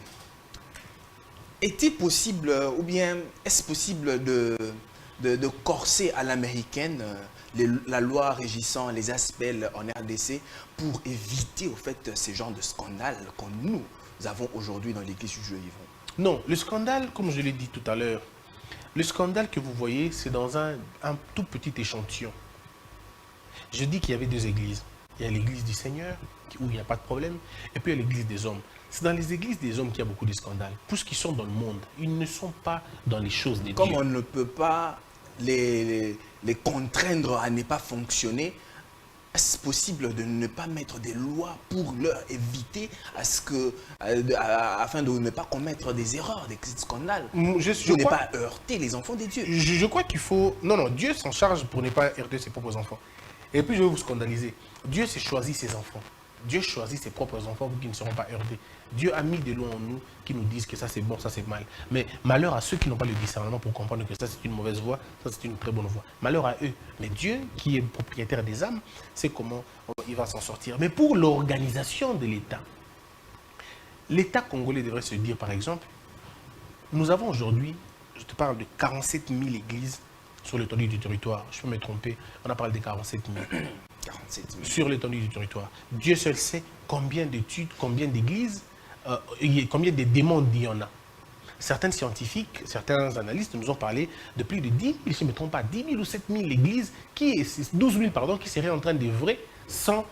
est-il possible, ou bien est-ce possible de corser à l'américaine la loi régissant les aspects en RDC pour éviter au fait ces genres de scandales que nous avons aujourd'hui dans l'église du Dieu vivant? Non, le scandale, comme je l'ai dit tout à l'heure, le scandale que vous voyez, c'est dans un tout petit échantillon. Je dis qu'il y avait deux églises. Il y a l'église du Seigneur, où il n'y a pas de problème, et puis il y a l'église des hommes. C'est dans les églises des hommes qu'il y a beaucoup de scandales. Puisqu'ils sont dans le monde, ils ne sont pas dans les choses de Dieu. Comme on ne peut pas les contraindre à ne pas fonctionner, est-ce possible de ne pas mettre des lois pour leur éviter afin de ne pas commettre des erreurs, des scandales, pour ne pas heurter les enfants de Dieu? Je crois qu'il faut... Non, Dieu s'en charge pour ne pas heurter ses propres enfants. Et puis je vais vous scandaliser. Dieu s'est choisi ses enfants. Dieu choisit ses propres enfants pour qu'ils ne seront pas heurtés. Dieu a mis des lois en nous qui nous disent que ça c'est bon, ça c'est mal. Mais malheur à ceux qui n'ont pas le discernement pour comprendre que ça c'est une mauvaise voie, ça c'est une très bonne voie. Malheur à eux. Mais Dieu, qui est propriétaire des âmes, sait comment il va s'en sortir. Mais pour l'organisation de l'État, l'État congolais devrait se dire, par exemple, nous avons aujourd'hui, je te parle de 47 000 églises sur l'étendue du territoire. Je peux me tromper, on a parlé de 47 000. 47 000. Sur l'étendue du territoire. Dieu seul sait combien d'études, combien d'églises, combien de demandes il y en a. Certains scientifiques, certains analystes nous ont parlé de plus de 10 000, si je ne me trompe pas, 10 000 ou 7 000 églises, 12 000 pardon, qui seraient en train d'œuvrer sans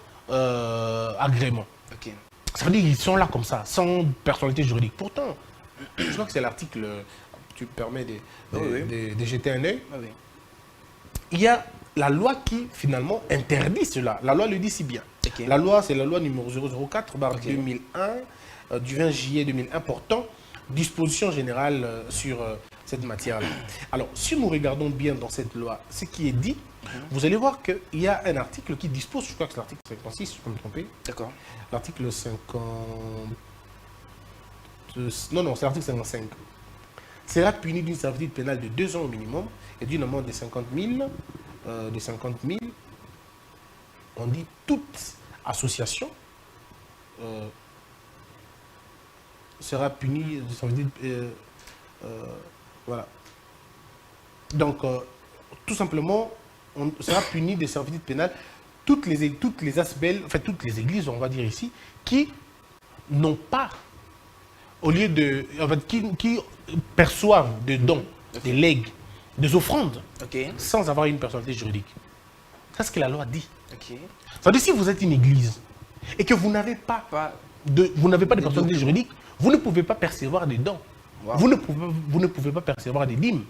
agrément. Ok. Ça veut dire qu'ils sont là comme ça, sans personnalité juridique. Pourtant, je crois que c'est l'article, tu me permets de jeter un œil. Ah oui. Il y a la loi qui, finalement, interdit cela. La loi le dit si bien. Ok. La loi, c'est la loi numéro 004/2001, du 20 juillet 2001, portant disposition générale sur cette matière-là. Alors, si nous regardons bien dans cette loi ce qui est dit, vous allez voir qu'il y a un article qui dispose, je crois que c'est l'article 56, si je peux me tromper. D'accord. L'article 50... Non, c'est l'article 55. Sera puni d'une servitude pénale de 2 ans au minimum et d'une amende de 50 000. On dit toute association sera punie de servitude. Voilà. Donc, tout simplement, on sera puni de servitude pénale toutes les asbelles, enfin toutes les églises, on va dire ici, qui n'ont pas, au lieu de, en fait, qui perçoivent des dons, des legs, des offrandes, sans avoir une personnalité juridique. C'est ce que la loi dit. Ça veut dire si vous êtes une église et que vous n'avez pas de personnalité juridique, vous ne pouvez pas percevoir des dons. Wow. Vous ne pouvez pas percevoir des dîmes.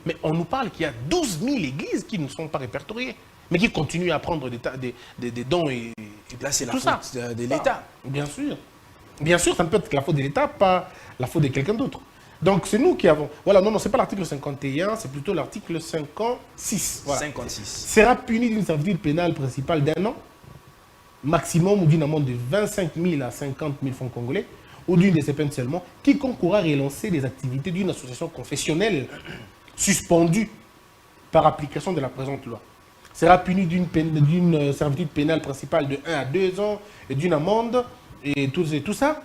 Mais on nous parle qu'il y a 12 000 églises qui ne sont pas répertoriées, mais qui continuent à prendre des dons et là, c'est la tout faute ça. de l'État. Bien sûr. Bien sûr, ça ne peut être que la faute de l'État, pas la faute de quelqu'un d'autre. Donc, c'est nous qui avons... Voilà, non, ce n'est pas l'article 51, c'est plutôt l'article 56. Voilà. 56. Sera puni d'une servitude pénale principale d'1 an, maximum, ou d'une amende de 25 000 à 50 000 francs congolais, ou d'une de ces peines seulement, qui concourra à relancer les activités d'une association confessionnelle suspendue par application de la présente loi. Sera puni d'une servitude pénale principale de 1 à 2 ans et d'une amende et tout ça.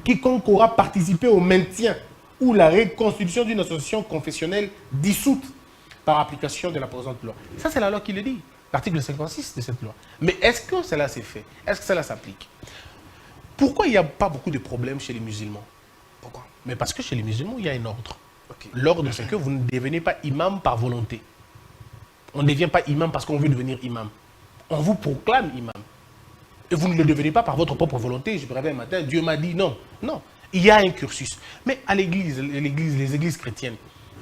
Quiconque aura participé au maintien ou la reconstitution d'une association confessionnelle dissoute par application de la présente loi. Ça, c'est la loi qui le dit, l'article 56 de cette loi. Mais est-ce que cela s'est fait? Est-ce que cela s'applique? Pourquoi il n'y a pas beaucoup de problèmes chez les musulmans? Pourquoi? Mais parce que chez les musulmans, il y a un ordre. L'ordre, c'est que vous ne devenez pas imam par volonté. On ne devient pas imam parce qu'on veut devenir imam. On vous proclame imam. Et vous ne le devenez pas par votre propre volonté. Je me réveille un matin, Dieu m'a dit non. Non, il y a un cursus. Mais à l'église, les églises chrétiennes,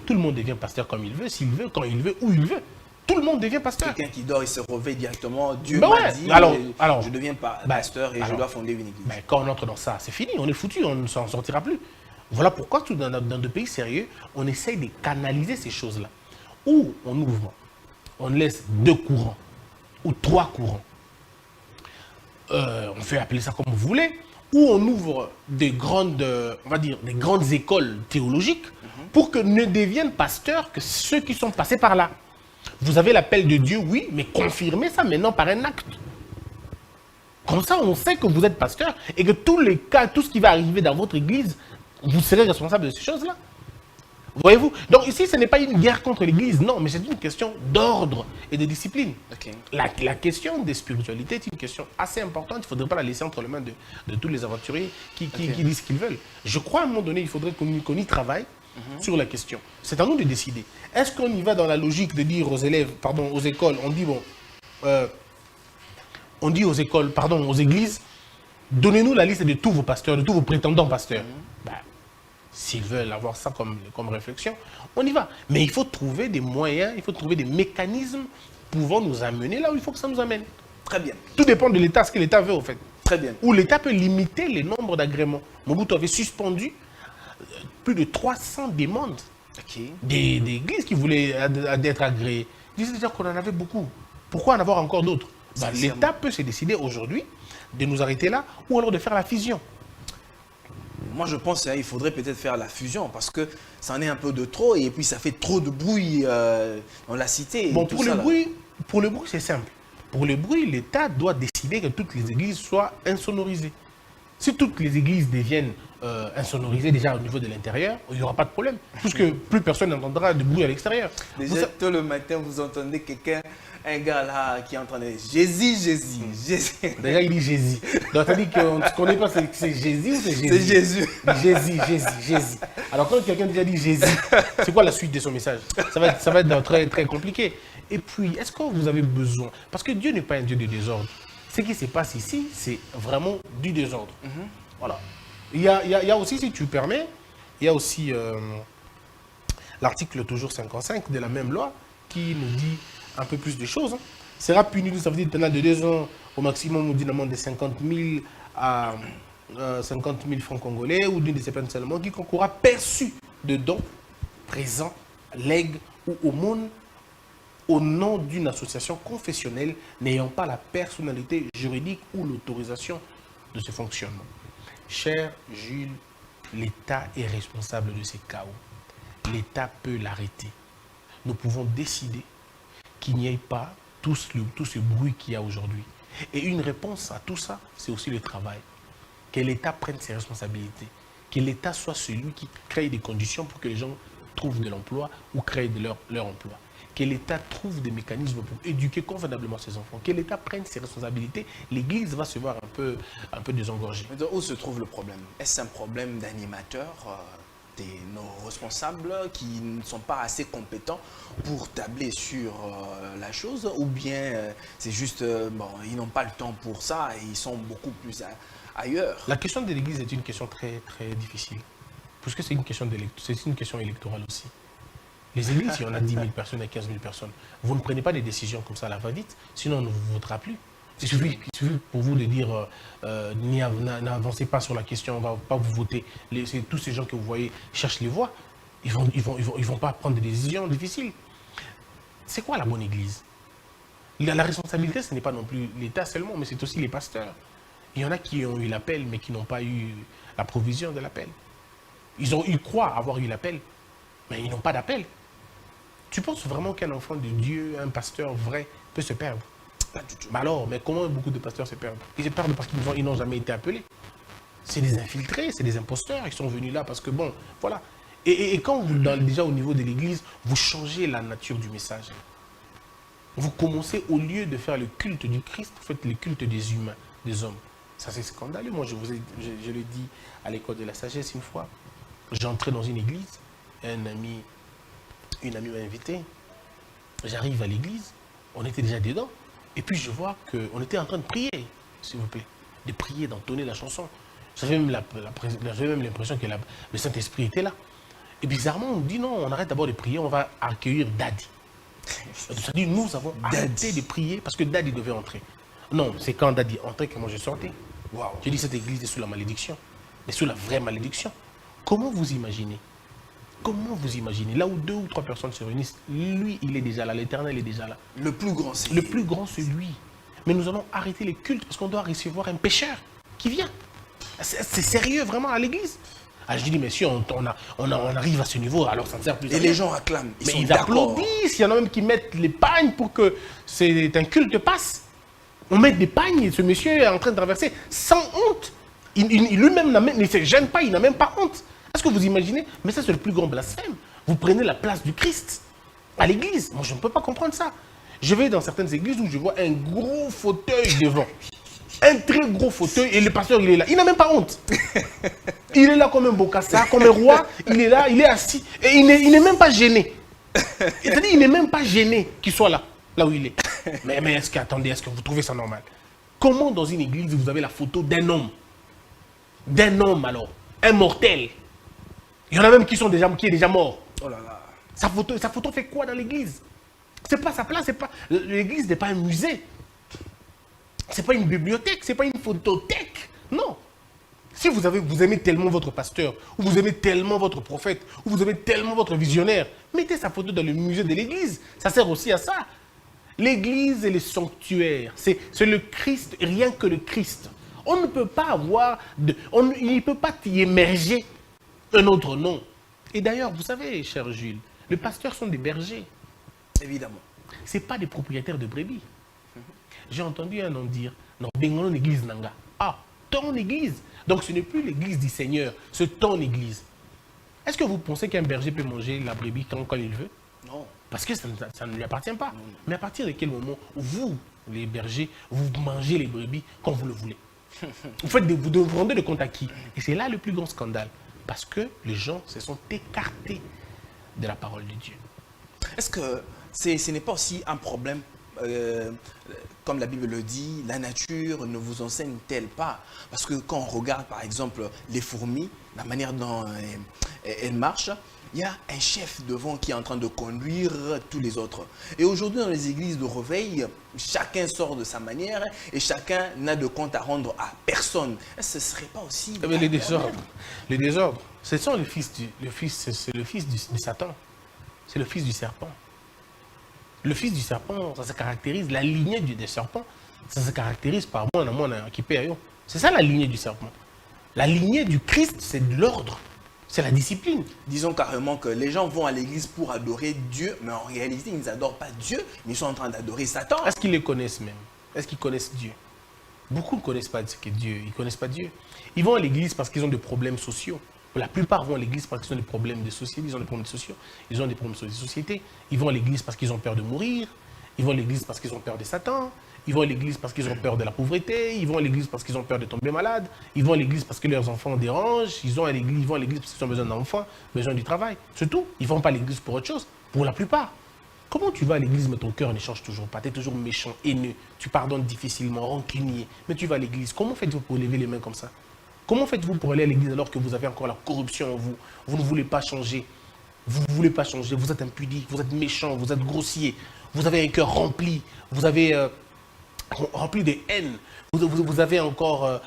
tout le monde devient pasteur comme il veut, s'il veut, quand il veut, où il veut. Tout le monde devient pasteur. Quelqu'un qui dort, il se réveille directement. Dieu m'a dit, je ne deviens pas pasteur et je dois fonder une église. Quand on entre dans ça, c'est fini, on est foutu, on ne s'en sortira plus. Voilà pourquoi, dans des pays sérieux, on essaye de canaliser ces choses-là. Ou on ouvre, on laisse 2 courants, ou 3 courants. On fait appeler ça comme vous voulez, ou on ouvre des grandes, on va dire, des grandes écoles théologiques pour que ne deviennent pasteurs que ceux qui sont passés par là. Vous avez l'appel de Dieu, oui, mais confirmez ça maintenant par un acte. Comme ça, on sait que vous êtes pasteur et que tous les cas, tout ce qui va arriver dans votre église, vous serez responsable de ces choses-là. Voyez-vous? Donc ici, ce n'est pas une guerre contre l'église, non, mais c'est une question d'ordre et de discipline. La question des spiritualités est une question assez importante. Il ne faudrait pas la laisser entre les mains de tous les aventuriers qui disent ce qu'ils veulent. Je crois à un moment donné, il faudrait qu'on y travaille sur la question. C'est à nous de décider. Est-ce qu'on y va dans la logique de dire aux élèves, pardon, aux écoles, on dit aux écoles, pardon, aux églises, donnez-nous la liste de tous vos pasteurs, de tous vos prétendants pasteurs. S'ils veulent avoir ça comme réflexion, on y va. Mais il faut trouver des moyens, il faut trouver des mécanismes pouvant nous amener là où il faut que ça nous amène. Très bien. Tout dépend de l'État, ce que l'État veut, au fait. Très bien. Où l'État peut limiter le nombre d'agréments. Mobutu avait suspendu plus de 300 demandes d'églises qui voulaient être agréées. Il disait déjà qu'on en avait beaucoup. Pourquoi en avoir encore d'autres? L'État peut se décider aujourd'hui de nous arrêter là ou alors de faire la fusion. Moi, je pense qu'il faudrait peut-être faire la fusion parce que ça en est un peu de trop et puis ça fait trop de bruit dans la cité. Bon, tout pour ça, le là. bruit, c'est simple. Pour le bruit, l'État doit décider que toutes les églises soient insonorisées. Si toutes les églises deviennent insonorisées déjà au niveau de l'intérieur, il n'y aura pas de problème, puisque plus personne n'entendra de bruit à l'extérieur. Déjà, tôt le matin, vous entendez quelqu'un, un gars là qui est en train de dire Jésus, Jésus, Jésus. Déjà, il dit Jésus. Donc, ça dit qu'on ne connaît pas c'est Jésus ou c'est Jésus? C'est Jésus. Jésus. Alors, quand quelqu'un déjà dit Jésus, c'est quoi la suite de son message? Ça va être très, très compliqué. Et puis, est-ce que vous avez besoin? Parce que Dieu n'est pas un Dieu de désordre. Ce qui se passe ici, c'est vraiment du désordre. Voilà. Il y a aussi, si tu permets, il y a aussi l'article toujours 55 de la même loi qui nous dit un peu plus de choses. Sera puni, ça veut dire pénal de 2 ans au maximum ou d'une amende de 50 000 à 50 000 francs congolais ou d'une de ces peines seulement quiconque aura perçu de dons, présents, legs ou aumônes au nom d'une association confessionnelle n'ayant pas la personnalité juridique ou l'autorisation de ce fonctionnement. Cher Jules, l'État est responsable de ces chaos. L'État peut l'arrêter. Nous pouvons décider qu'il n'y ait pas tout ce bruit qu'il y a aujourd'hui. Et une réponse à tout ça, c'est aussi le travail. Que l'État prenne ses responsabilités. Que l'État soit celui qui crée des conditions pour que les gens trouvent de l'emploi ou créent de leur emploi. Que l'État trouve des mécanismes pour éduquer convenablement ses enfants. Que l'État prenne ses responsabilités. L'Église va se voir un peu désengorgée. Mais où se trouve le problème? Est-ce un problème d'animateurs, nos responsables qui ne sont pas assez compétents pour tabler sur la chose? Ou bien c'est juste, bon, ils n'ont pas le temps pour ça et ils sont beaucoup plus ailleurs? La question de l'Église est une question très, très difficile. Parce que c'est une question électorale aussi. Les églises, il y en a 10 000 personnes et 15 000 personnes. Vous ne prenez pas des décisions comme ça à la va-vite, sinon on ne vous votera plus. Il suffit pour vous de dire n'avancez pas sur la question, on ne va pas vous voter. Tous ces gens que vous voyez cherchent les voix. Ils vont pas prendre des décisions difficiles. C'est quoi la bonne église? La responsabilité, ce n'est pas non plus l'État seulement, mais c'est aussi les pasteurs. Il y en a qui ont eu l'appel, mais qui n'ont pas eu la provision de l'appel. Ils croient avoir eu l'appel, mais ils n'ont pas d'appel. Tu penses vraiment qu'un enfant de Dieu, un pasteur vrai, peut se perdre? Pas du tout. Mais comment beaucoup de pasteurs se perdent? Ils se perdent parce qu'ils n'ont jamais été appelés. C'est des infiltrés, c'est des imposteurs. Ils sont venus là parce que, bon, voilà. Et quand vous, déjà au niveau de l'Église, vous changez la nature du message. Vous commencez, au lieu de faire le culte du Christ, vous faites le culte des humains, des hommes. Ça, c'est scandaleux. Moi, je l'ai dit à l'école de la sagesse une fois. J'entrais dans une église, une amie m'a invité. J'arrive à l'église, on était déjà dedans. Et puis je vois qu'on était en train de prier, s'il vous plaît. De prier, d'entonner la chanson. J'avais même l'impression que le Saint-Esprit était là. Et bizarrement, on me dit non, on arrête d'abord de prier, on va accueillir Daddy. C'est-à-dire, nous avons arrêté de prier parce que Daddy devait entrer. Non, c'est quand Daddy entrait que moi je sortais. Wow. J'ai dit cette église est sous la malédiction. Mais sous la vraie malédiction. Comment vous imaginez? Comment vous imaginez? Là où 2 ou 3 personnes se réunissent, lui, il est déjà là, l'Éternel est déjà là. Le plus grand, c'est Le plus grand, c'est lui. Mais nous allons arrêter les cultes parce qu'on doit recevoir un pécheur qui vient. C'est sérieux, vraiment, à l'église. Ah, je dis, mais si on arrive à ce niveau, alors ça ne sert plus à rien. Et les gens acclament. Mais ils applaudissent. Il y en a même qui mettent les pagnes pour que un culte passe. On met des pagnes et ce monsieur est en train de traverser sans honte. Lui-même ne se gêne pas, il n'a même pas honte. Est-ce que vous imaginez? Mais ça, c'est le plus grand blasphème. Vous prenez la place du Christ à l'église. Moi, je ne peux pas comprendre ça. Je vais dans certaines églises où je vois un gros fauteuil devant. Un très gros fauteuil et le pasteur, il est là. Il n'a même pas honte. Il est là comme un bokassa, comme un roi. Il est là, il est assis. Et il n'est même pas gêné. C'est-à-dire, il n'est même pas gêné qu'il soit là où il est. Mais est-ce que vous trouvez ça normal? Comment dans une église, vous avez la photo d'un homme? D'un homme, alors. Un mortel. Il y en a même qui est déjà mort. Oh là là. Sa photo fait quoi dans l'église? C'est pas sa place, l'église n'est pas un musée. C'est pas une bibliothèque, c'est pas une photothèque. Non. Si vous aimez tellement votre pasteur, ou vous aimez tellement votre prophète, ou vous aimez tellement votre visionnaire, mettez sa photo dans le musée de l'église. Ça sert aussi à ça. L'église est le sanctuaire. C'est le Christ, rien que le Christ. On ne peut pas avoir, il ne peut pas y émerger un autre nom. Et d'ailleurs, vous savez, cher Jules, les pasteurs sont des bergers. Évidemment. Ce n'est pas des propriétaires de brebis. J'ai entendu un homme dire, non, Bengono église nanga. Ah, ton église. Donc ce n'est plus l'église du Seigneur, c'est ton église. Est-ce que vous pensez qu'un berger peut manger la brebis quand il veut? Non. Parce que ça ne lui appartient pas. Mais à partir de quel moment, vous, les bergers, vous mangez les brebis quand vous le voulez? Vous vous rendez de compte à qui? Et c'est là le plus grand scandale. Parce que les gens se sont écartés de la parole de Dieu. Est-ce que ce n'est pas aussi un problème, comme la Bible le dit, la nature ne vous enseigne-t-elle pas? Parce que quand on regarde par exemple les fourmis, la manière dont elles marchent, il y a un chef devant qui est en train de conduire tous les autres. Et aujourd'hui, dans les églises de réveil, chacun sort de sa manière et chacun n'a de compte à rendre à personne. Est-ce que ce ne serait pas aussi... Mais les désordres, ce sont c'est le fils du Satan. C'est le fils du serpent. Le fils du serpent, ça se caractérise, la lignée des serpents, ça se caractérise par moi, qui paye. C'est ça la lignée du serpent. La lignée du Christ, c'est de l'ordre. C'est la discipline. Disons carrément que les gens vont à l'église pour adorer Dieu, mais en réalité, ils n'adorent pas Dieu, mais ils sont en train d'adorer Satan. Est-ce qu'ils les connaissent même? Est-ce qu'ils connaissent Dieu? Beaucoup ne connaissent pas Dieu. Ils ne connaissent pas Dieu. Ils vont à l'église parce qu'ils ont des problèmes sociaux. La plupart vont à l'église parce qu'ils ont des problèmes de société. Ils ont des problèmes sociaux. Ils ont des problèmes de société. Ils vont à l'église parce qu'ils ont peur de mourir. Ils vont à l'église parce qu'ils ont peur de Satan. Ils vont à l'église parce qu'ils ont peur de la pauvreté. Ils vont à l'église parce qu'ils ont peur de tomber malade. Ils vont à l'église parce que leurs enfants dérangent. Ils vont à l'église parce qu'ils ont besoin d'enfants, besoin du travail. C'est tout. Ils ne vont pas à l'église pour autre chose. Pour la plupart. Comment tu vas à l'église mais ton cœur ne change toujours pas? Tu es toujours méchant, haineux. Tu pardonnes difficilement, rancunier. Mais tu vas à l'église. Comment faites-vous pour lever les mains comme ça? Comment faites-vous pour aller à l'église alors que vous avez encore la corruption en vous? Vous ne voulez pas changer. Vous ne voulez pas changer. Vous êtes impudique, vous êtes méchant, vous êtes grossier. Vous avez un cœur rempli. Vous avez... rempli de haine, vous avez encore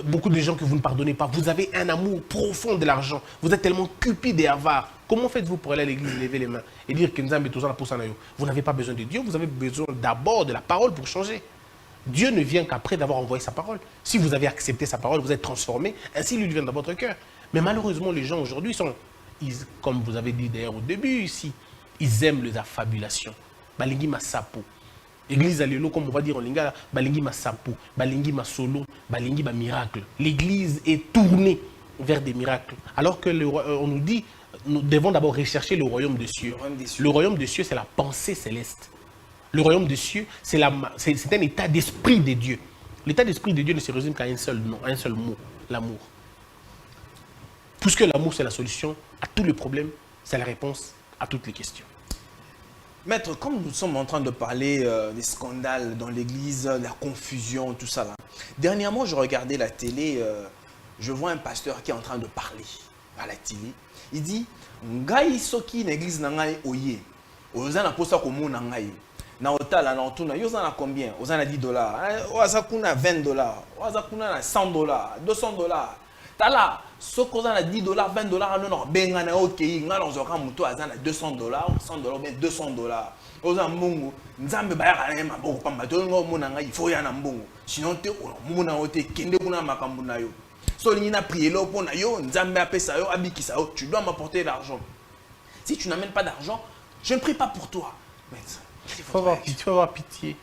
beaucoup de gens que vous ne pardonnez pas, vous avez un amour profond de l'argent, vous êtes tellement cupide et avare. Comment faites-vous pour aller à l'église, lever les mains et dire que vous n'avez pas besoin de Dieu, vous avez besoin d'abord de la parole pour changer. Dieu ne vient qu'après d'avoir envoyé sa parole. Si vous avez accepté sa parole, vous êtes transformé, ainsi lui vient dans votre cœur. Mais malheureusement, les gens aujourd'hui sont, comme vous avez dit d'ailleurs au début ici, ils aiment les affabulations. Balingi masapo. L'église à l'élo, comme on va dire en lingala, balingi ma sapo, balingi ma solo, balingi ma miracle. L'église est tournée vers des miracles. Alors que on nous dit, nous devons d'abord rechercher le royaume des cieux. Le royaume des cieux, c'est la pensée céleste. Le royaume des cieux, c'est un état d'esprit de Dieu. L'état d'esprit de Dieu ne se résume qu'à un seul nom, à un seul mot, l'amour. Puisque l'amour, c'est la solution à tous les problèmes, c'est la réponse à toutes les questions. Maître, comme nous sommes en train de parler des scandales dans l'église, la confusion, tout ça là. Dernièrement, je regardais la télé, je vois un pasteur qui est en train de parler à la télé. Il dit, Ngai soki l'église nangai oye, ozana posa komo nangai. Na otala na otuna, yozana combien? Ozana $10, ozakuna $20, ozakuna $100, $200. Tala, ce qu'on a $10, $20, non, bengana ok, ngalo zoka muto azana $200, $100, bien $200. Oza mbongo, nzambe bayaka na maboko pamba to ngo mona ngai faut ya na mbongo. Sinon te mona ote kende kuna makambu na yo. So lingi na prier lo pona yo, nzambe apesa yo, abikisa yo, tu dois m'apporter l'argent. Si tu n'amènes pas d'argent, je ne prie pas pour toi. Il faut avoir pitié.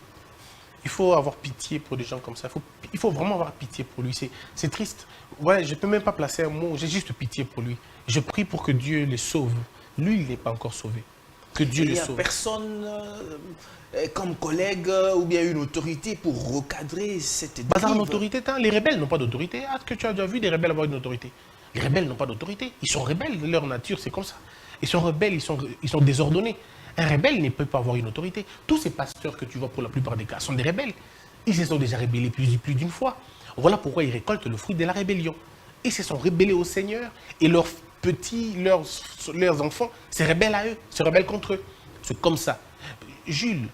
Il faut avoir pitié pour des gens comme ça. Il faut vraiment avoir pitié pour lui. C'est triste. Ouais, je ne peux même pas placer un mot. J'ai juste pitié pour lui. Je prie pour que Dieu le sauve. Lui, il n'est pas encore sauvé. Que Dieu le sauve. Il n'y a personne comme collègue ou bien une autorité pour recadrer cette dérive. Bazar d'autorité, les rebelles n'ont pas d'autorité. Est-ce que tu as déjà vu des rebelles avoir une autorité? Les rebelles n'ont pas d'autorité. Ils sont rebelles. Leur nature, c'est comme ça. Ils sont rebelles, ils sont désordonnés. Un rebelle ne peut pas avoir une autorité. Tous ces pasteurs que tu vois pour la plupart des cas sont des rebelles. Ils se sont déjà rébellés plus d'une fois. Voilà pourquoi ils récoltent le fruit de la rébellion. Ils se sont rébellés au Seigneur et leurs petits, leurs enfants se rebellent à eux, se rebellent contre eux. C'est comme ça. Jules,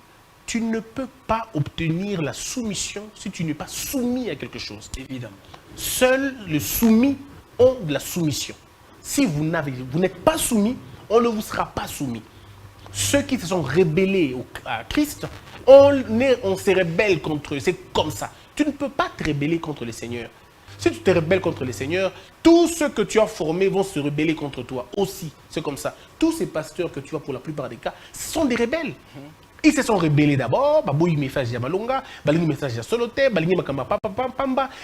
tu ne peux pas obtenir la soumission si tu n'es pas soumis à quelque chose. Évidemment. Seuls les soumis ont de la soumission. Si vous n'êtes pas soumis, on ne vous sera pas soumis. Ceux qui se sont rebellés à Christ, on se rebelle contre eux. C'est comme ça. Tu ne peux pas te rebeller contre le Seigneur. Si tu te rebelles contre le Seigneur, tous ceux que tu as formés vont se rebeller contre toi aussi. C'est comme ça. Tous ces pasteurs que tu as pour la plupart des cas, ce sont des rebelles. Ils se sont rebellés d'abord.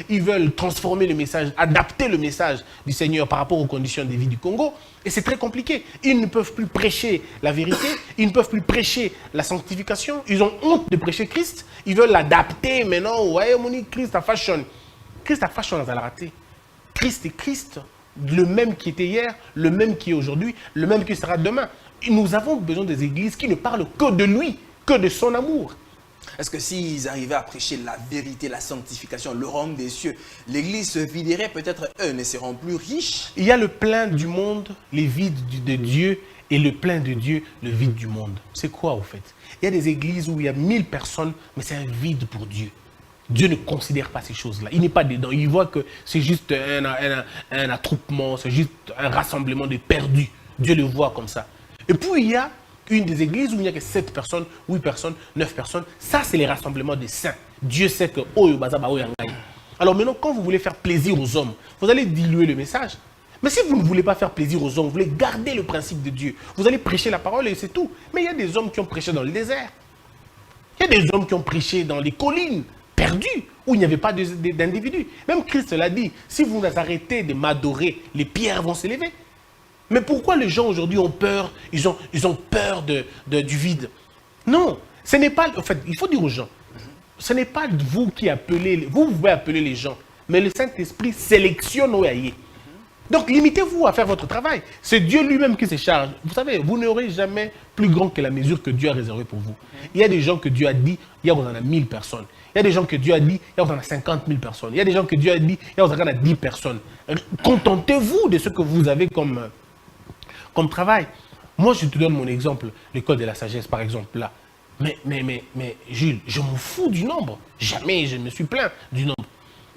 Ils veulent transformer le message, adapter le message du Seigneur par rapport aux conditions de vie du Congo. Et c'est très compliqué. Ils ne peuvent plus prêcher la vérité. Ils ne peuvent plus prêcher la sanctification. Ils ont honte de prêcher Christ. Ils veulent l'adapter maintenant. Ouais, mon Christ a fashion. Christ a fashion dans la raté. Christ est Christ. Le même qui était hier, le même qui est aujourd'hui, le même qui sera demain. Et nous avons besoin des églises qui ne parlent que de lui, que de son amour. Est-ce que s'ils arrivaient à prêcher la vérité, la sanctification, le royaume des cieux, l'église se viderait, peut-être eux ne seront plus riches? Il y a le plein du monde, les vides de Dieu, et le plein de Dieu, le vide du monde. C'est quoi au fait? Il y a des églises où il y a 1000 personnes, mais c'est un vide pour Dieu. Dieu ne considère pas ces choses-là. Il n'est pas dedans. Il voit que c'est juste un attroupement, c'est juste un rassemblement de perdus. Dieu le voit comme ça. Et puis il y a une des églises où il n'y a que 7 personnes, 8 personnes, 9 personnes. Ça, c'est les rassemblements des saints. Dieu sait que alors maintenant, quand vous voulez faire plaisir aux hommes, vous allez diluer le message. Mais si vous ne voulez pas faire plaisir aux hommes, vous voulez garder le principe de Dieu, vous allez prêcher la parole et c'est tout. Mais il y a des hommes qui ont prêché dans le désert. Il y a des hommes qui ont prêché dans les collines, perdus, où il n'y avait pas d'individus. Même Christ l'a dit, si vous arrêtez de m'adorer, les pierres vont s'élever. Mais pourquoi les gens aujourd'hui ont peur? Ils ont peur du vide. Non, ce n'est pas... En fait, il faut dire aux gens, ce n'est pas vous qui appelez... Vous pouvez appeler les gens, mais le Saint-Esprit sélectionne où il y est. Donc, limitez-vous à faire votre travail. C'est Dieu lui-même qui se charge. Vous savez, vous n'aurez jamais plus grand que la mesure que Dieu a réservée pour vous. Il y a des gens que Dieu a dit, il y en a 1000 personnes. Il y a des gens que Dieu a dit, il y en a 50 000 personnes. Il y a des gens que Dieu a dit, il y en a 10 personnes. Contentez-vous de ce que vous avez comme travail. Moi, je te donne mon exemple, l'école de la sagesse, par exemple, là. Mais Jules, je m'en fous du nombre. Jamais je me suis plaint du nombre.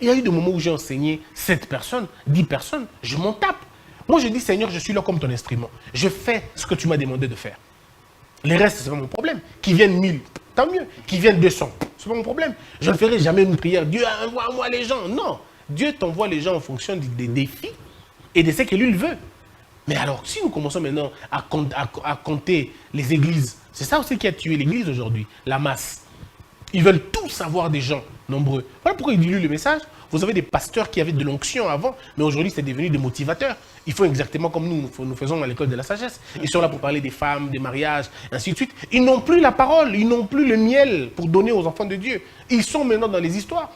Il y a eu des moments où j'ai enseigné 7 personnes, 10 personnes, je m'en tape. Moi, je dis, Seigneur, je suis là comme ton instrument. Je fais ce que tu m'as demandé de faire. Les restes, ce n'est pas mon problème. Qu'ils viennent 1000, tant mieux. Qu'ils viennent 200, ce n'est pas mon problème. Je ne ferai jamais une prière. Dieu, envoie-moi les gens. Non. Dieu t'envoie les gens en fonction des défis et de ce que lui veut. Mais alors, si nous commençons maintenant à compter les églises, c'est ça aussi qui a tué l'église aujourd'hui, la masse. Ils veulent tous avoir des gens nombreux. Voilà pourquoi ils diluent le message. Vous avez des pasteurs qui avaient de l'onction avant, mais aujourd'hui, c'est devenu des motivateurs. Ils font exactement comme nous faisons à l'école de la sagesse. Ils sont là pour parler des femmes, des mariages, ainsi de suite. Ils n'ont plus la parole, ils n'ont plus le miel pour donner aux enfants de Dieu. Ils sont maintenant dans les histoires.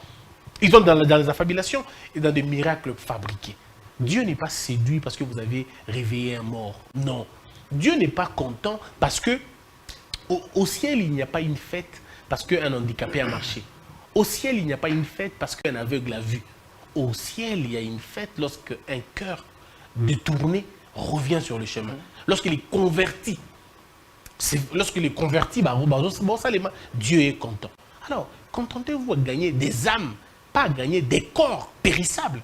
Ils sont dans les affabulations et dans des miracles fabriqués. Dieu n'est pas séduit parce que vous avez réveillé un mort. Non. Dieu n'est pas content parce que au ciel, il n'y a pas une fête parce qu'un handicapé a marché. Au ciel, il n'y a pas une fête parce qu'un aveugle a vu. Au ciel, il y a une fête lorsque un cœur détourné revient sur le chemin. Lorsqu'il est converti. Lorsqu'il est converti, Dieu est content. Alors, contentez-vous à gagner des âmes, pas à gagner des corps périssables.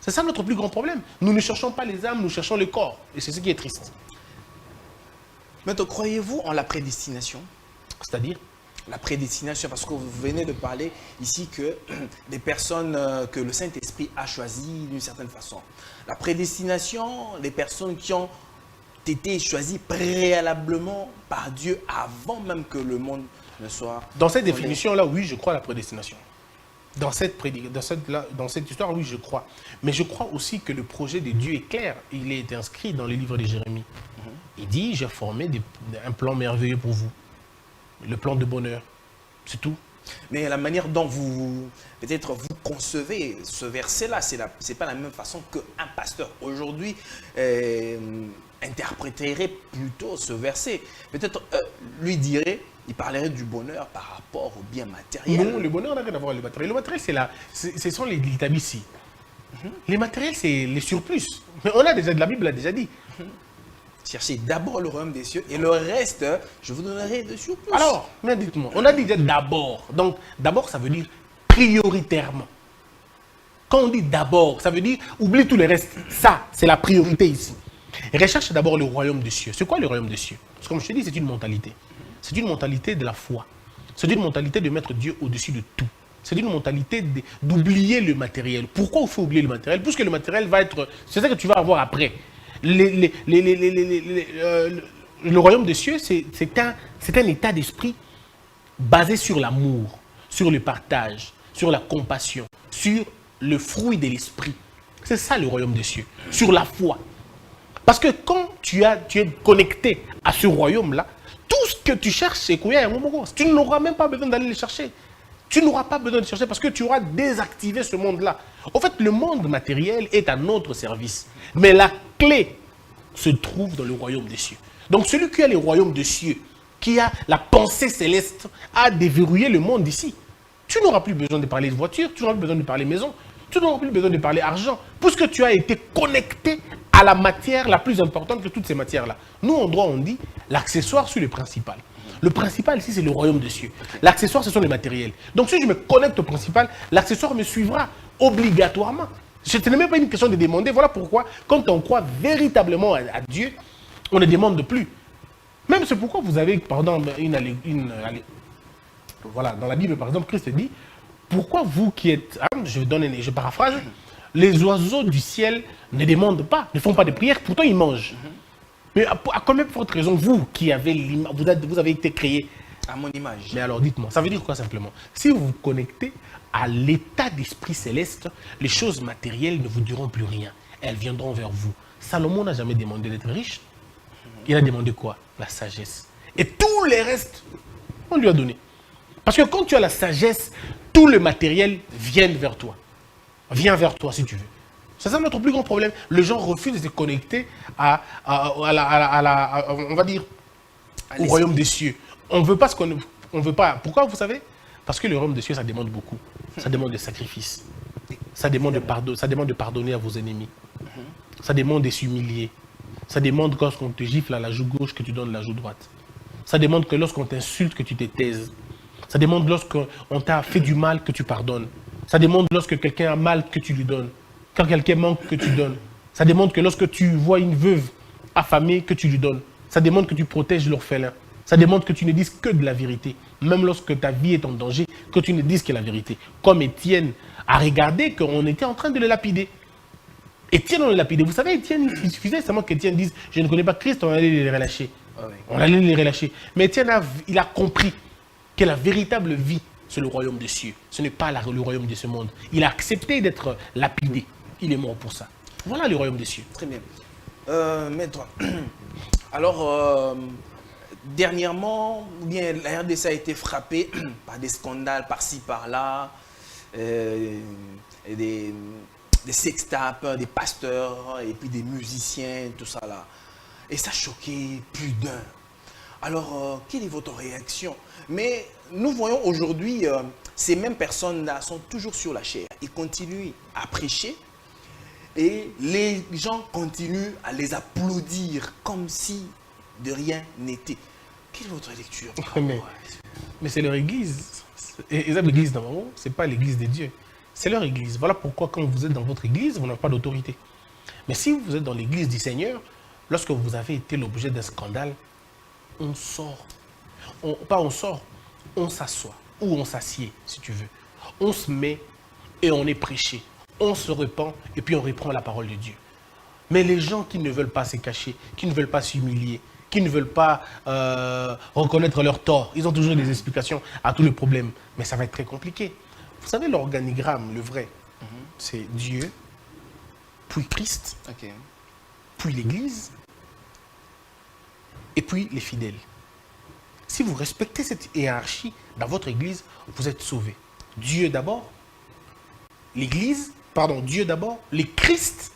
C'est ça notre plus grand problème. Nous ne cherchons pas les âmes, nous cherchons le corps. Et c'est ce qui est triste. Maintenant, croyez-vous en la prédestination? C'est-à-dire? La prédestination, parce que vous venez de parler ici que des personnes que le Saint-Esprit a choisies d'une certaine façon. La prédestination, les personnes qui ont été choisies préalablement par Dieu avant même que le monde ne soit... Dans cette définition-là, oui, je crois à la prédestination. Dans cette histoire, oui, je crois. Mais je crois aussi que le projet de Dieu est clair. Il est inscrit dans le livre de Jérémie. Il dit, j'ai formé un plan merveilleux pour vous. Le plan de bonheur. C'est tout. Mais la manière dont vous concevez ce verset-là, c'est pas la même façon qu'un pasteur aujourd'hui interpréterait plutôt ce verset. Peut-être lui dirait, il parlerait du bonheur par rapport au bien matériel. Non, le bonheur n'a rien à voir avec le matériel. Le matériel, ce sont les tabici. Les matériels, c'est les surplus. Mais la Bible l'a déjà dit. Cherchez d'abord le royaume des cieux et le reste, je vous donnerai de surplus. Alors, mais dites-moi, on a dit d'abord. Donc, d'abord, ça veut dire prioritairement. Quand on dit d'abord, ça veut dire oublie tout le reste. Ça, c'est la priorité ici. Recherche d'abord le royaume des cieux. C'est quoi le royaume des cieux? Parce que comme je te dis, c'est une mentalité. C'est une mentalité de la foi. C'est une mentalité de mettre Dieu au-dessus de tout. C'est une mentalité d'oublier le matériel. Pourquoi on fait oublier le matériel? Puisque le matériel va être... C'est ça que tu vas avoir après. Le royaume des cieux, c'est un état d'esprit basé sur l'amour, sur le partage, sur la compassion, sur le fruit de l'esprit. C'est ça le royaume des cieux, sur la foi. Parce que quand tu es connecté à ce royaume-là, tout ce que tu cherches, c'est quoi? Tu n'auras même pas besoin d'aller le chercher. Tu n'auras pas besoin de chercher parce que tu auras désactivé ce monde-là. En fait, le monde matériel est à notre service. Mais la clé se trouve dans le royaume des cieux. Donc celui qui a le royaume des cieux, qui a la pensée céleste, a déverrouillé le monde ici. Tu n'auras plus besoin de parler de voiture, tu n'auras plus besoin de parler maison, tu n'auras plus besoin de parler argent, puisque tu as été connecté à la matière la plus importante que toutes ces matières-là. Nous, en droit, on dit l'accessoire sur le principal. Le principal ici, c'est le royaume des cieux. L'accessoire, ce sont les matériels. Donc si je me connecte au principal, l'accessoire me suivra obligatoirement. Ce n'est même pas une question de demander. Voilà pourquoi, quand on croit véritablement à Dieu, on ne demande plus. Même c'est pourquoi vous avez, pardon, voilà, dans la Bible, par exemple, Christ dit, pourquoi vous qui êtes, je paraphrase, les oiseaux du ciel ne demandent pas, ne font pas de prière, pourtant ils mangent. Mais à combien de forte raison, vous qui avez vous avez été créé à mon image. Mais alors dites-moi, ça veut dire quoi simplement? Si vous vous connectez à l'état d'esprit céleste, les choses matérielles ne vous diront plus rien. Elles viendront vers vous. Salomon n'a jamais demandé d'être riche. Il a demandé quoi? La sagesse. Et tous les restes, on lui a donné. Parce que quand tu as la sagesse, tout le matériel vient vers toi. Vient vers toi si tu veux. C'est ça notre plus grand problème. Les gens refusent de se connecter on va dire, au royaume des cieux. On veut pas ce qu'on on veut pas. Pourquoi vous savez? Parce que le royaume des cieux, ça demande beaucoup. Ça demande des sacrifices. Ça demande de pardonner à vos ennemis. Ça demande de s'humilier. Ça demande que lorsqu'on te gifle à la joue gauche, que tu donnes la joue droite. Ça demande que lorsqu'on t'insulte, que tu te taises. Ça demande lorsqu'on t'a fait du mal, que tu pardonnes. Ça demande lorsque quelqu'un a mal, que tu lui donnes. Quand quelqu'un manque, que tu donnes. Ça demande que lorsque tu vois une veuve affamée, que tu lui donnes. Ça demande que tu protèges l'orphelin. Ça demande que tu ne dises que de la vérité. Même lorsque ta vie est en danger, que tu ne dises que la vérité. Comme Étienne a regardé qu'on était en train de le lapider. Étienne, on le lapidait. Vous savez, Étienne, il suffisait seulement qu'Étienne dise « Je ne connais pas Christ, on allait les relâcher. On allait les relâcher. Mais Étienne, il a compris que la véritable vie, c'est le royaume des cieux. Ce n'est pas le royaume de ce monde. Il a accepté d'être lapidé. Il est mort pour ça. Voilà le royaume des cieux. Très bien. Maître, alors, dernièrement, bien, la RDC a été frappée par des scandales par-ci, par-là, des sextapes, des pasteurs, et puis des musiciens, tout ça là. Et ça a choqué plus d'un. Alors, quelle est votre réaction? Mais nous voyons aujourd'hui, ces mêmes personnes-là sont toujours sur la chair. Ils continuent à prêcher et les gens continuent à les applaudir comme si de rien n'était. Quelle est votre lecture? Mais c'est leur église. Et l'église, normalement, ce n'est pas l'église de Dieu. C'est leur église. Voilà pourquoi quand vous êtes dans votre église, vous n'avez pas d'autorité. Mais si vous êtes dans l'église du Seigneur, lorsque vous avez été l'objet d'un scandale, on sort. On s'assoit. Ou on s'assied, si tu veux. On se met et on est prêché. On se repent et puis on reprend la parole de Dieu. Mais les gens qui ne veulent pas se cacher, qui ne veulent pas s'humilier, qui ne veulent pas reconnaître leur tort, ils ont toujours des explications à tous les problèmes. Mais ça va être très compliqué. Vous savez, l'organigramme, le vrai, c'est Dieu, puis Christ, puis l'Église, et puis les fidèles. Si vous respectez cette hiérarchie dans votre Église, vous êtes sauvés. Dieu d'abord, l'Église, pardon, Dieu d'abord, le Christ,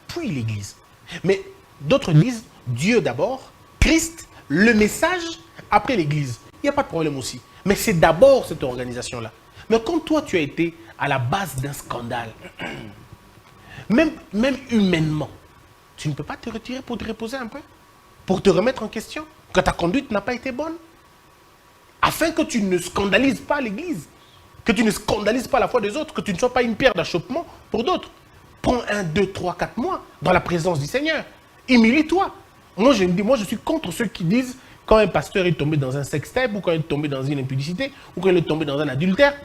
puis l'Église. Mais d'autres disent Dieu d'abord, Christ, le message, après l'Église. Il n'y a pas de problème aussi. Mais c'est d'abord cette organisation-là. Mais quand toi, tu as été à la base d'un scandale, même humainement, tu ne peux pas te retirer pour te reposer un peu, pour te remettre en question, que ta conduite n'a pas été bonne, afin que tu ne scandalises pas l'Église, que tu ne scandalises pas la foi des autres, que tu ne sois pas une pierre d'achoppement pour d'autres. Prends 1, 2, 3, 4 mois dans la présence du Seigneur. Humilie-toi. Moi, je suis contre ceux qui disent quand un pasteur est tombé dans un sextape, ou quand il est tombé dans une impudicité, ou quand il est tombé dans un adultère,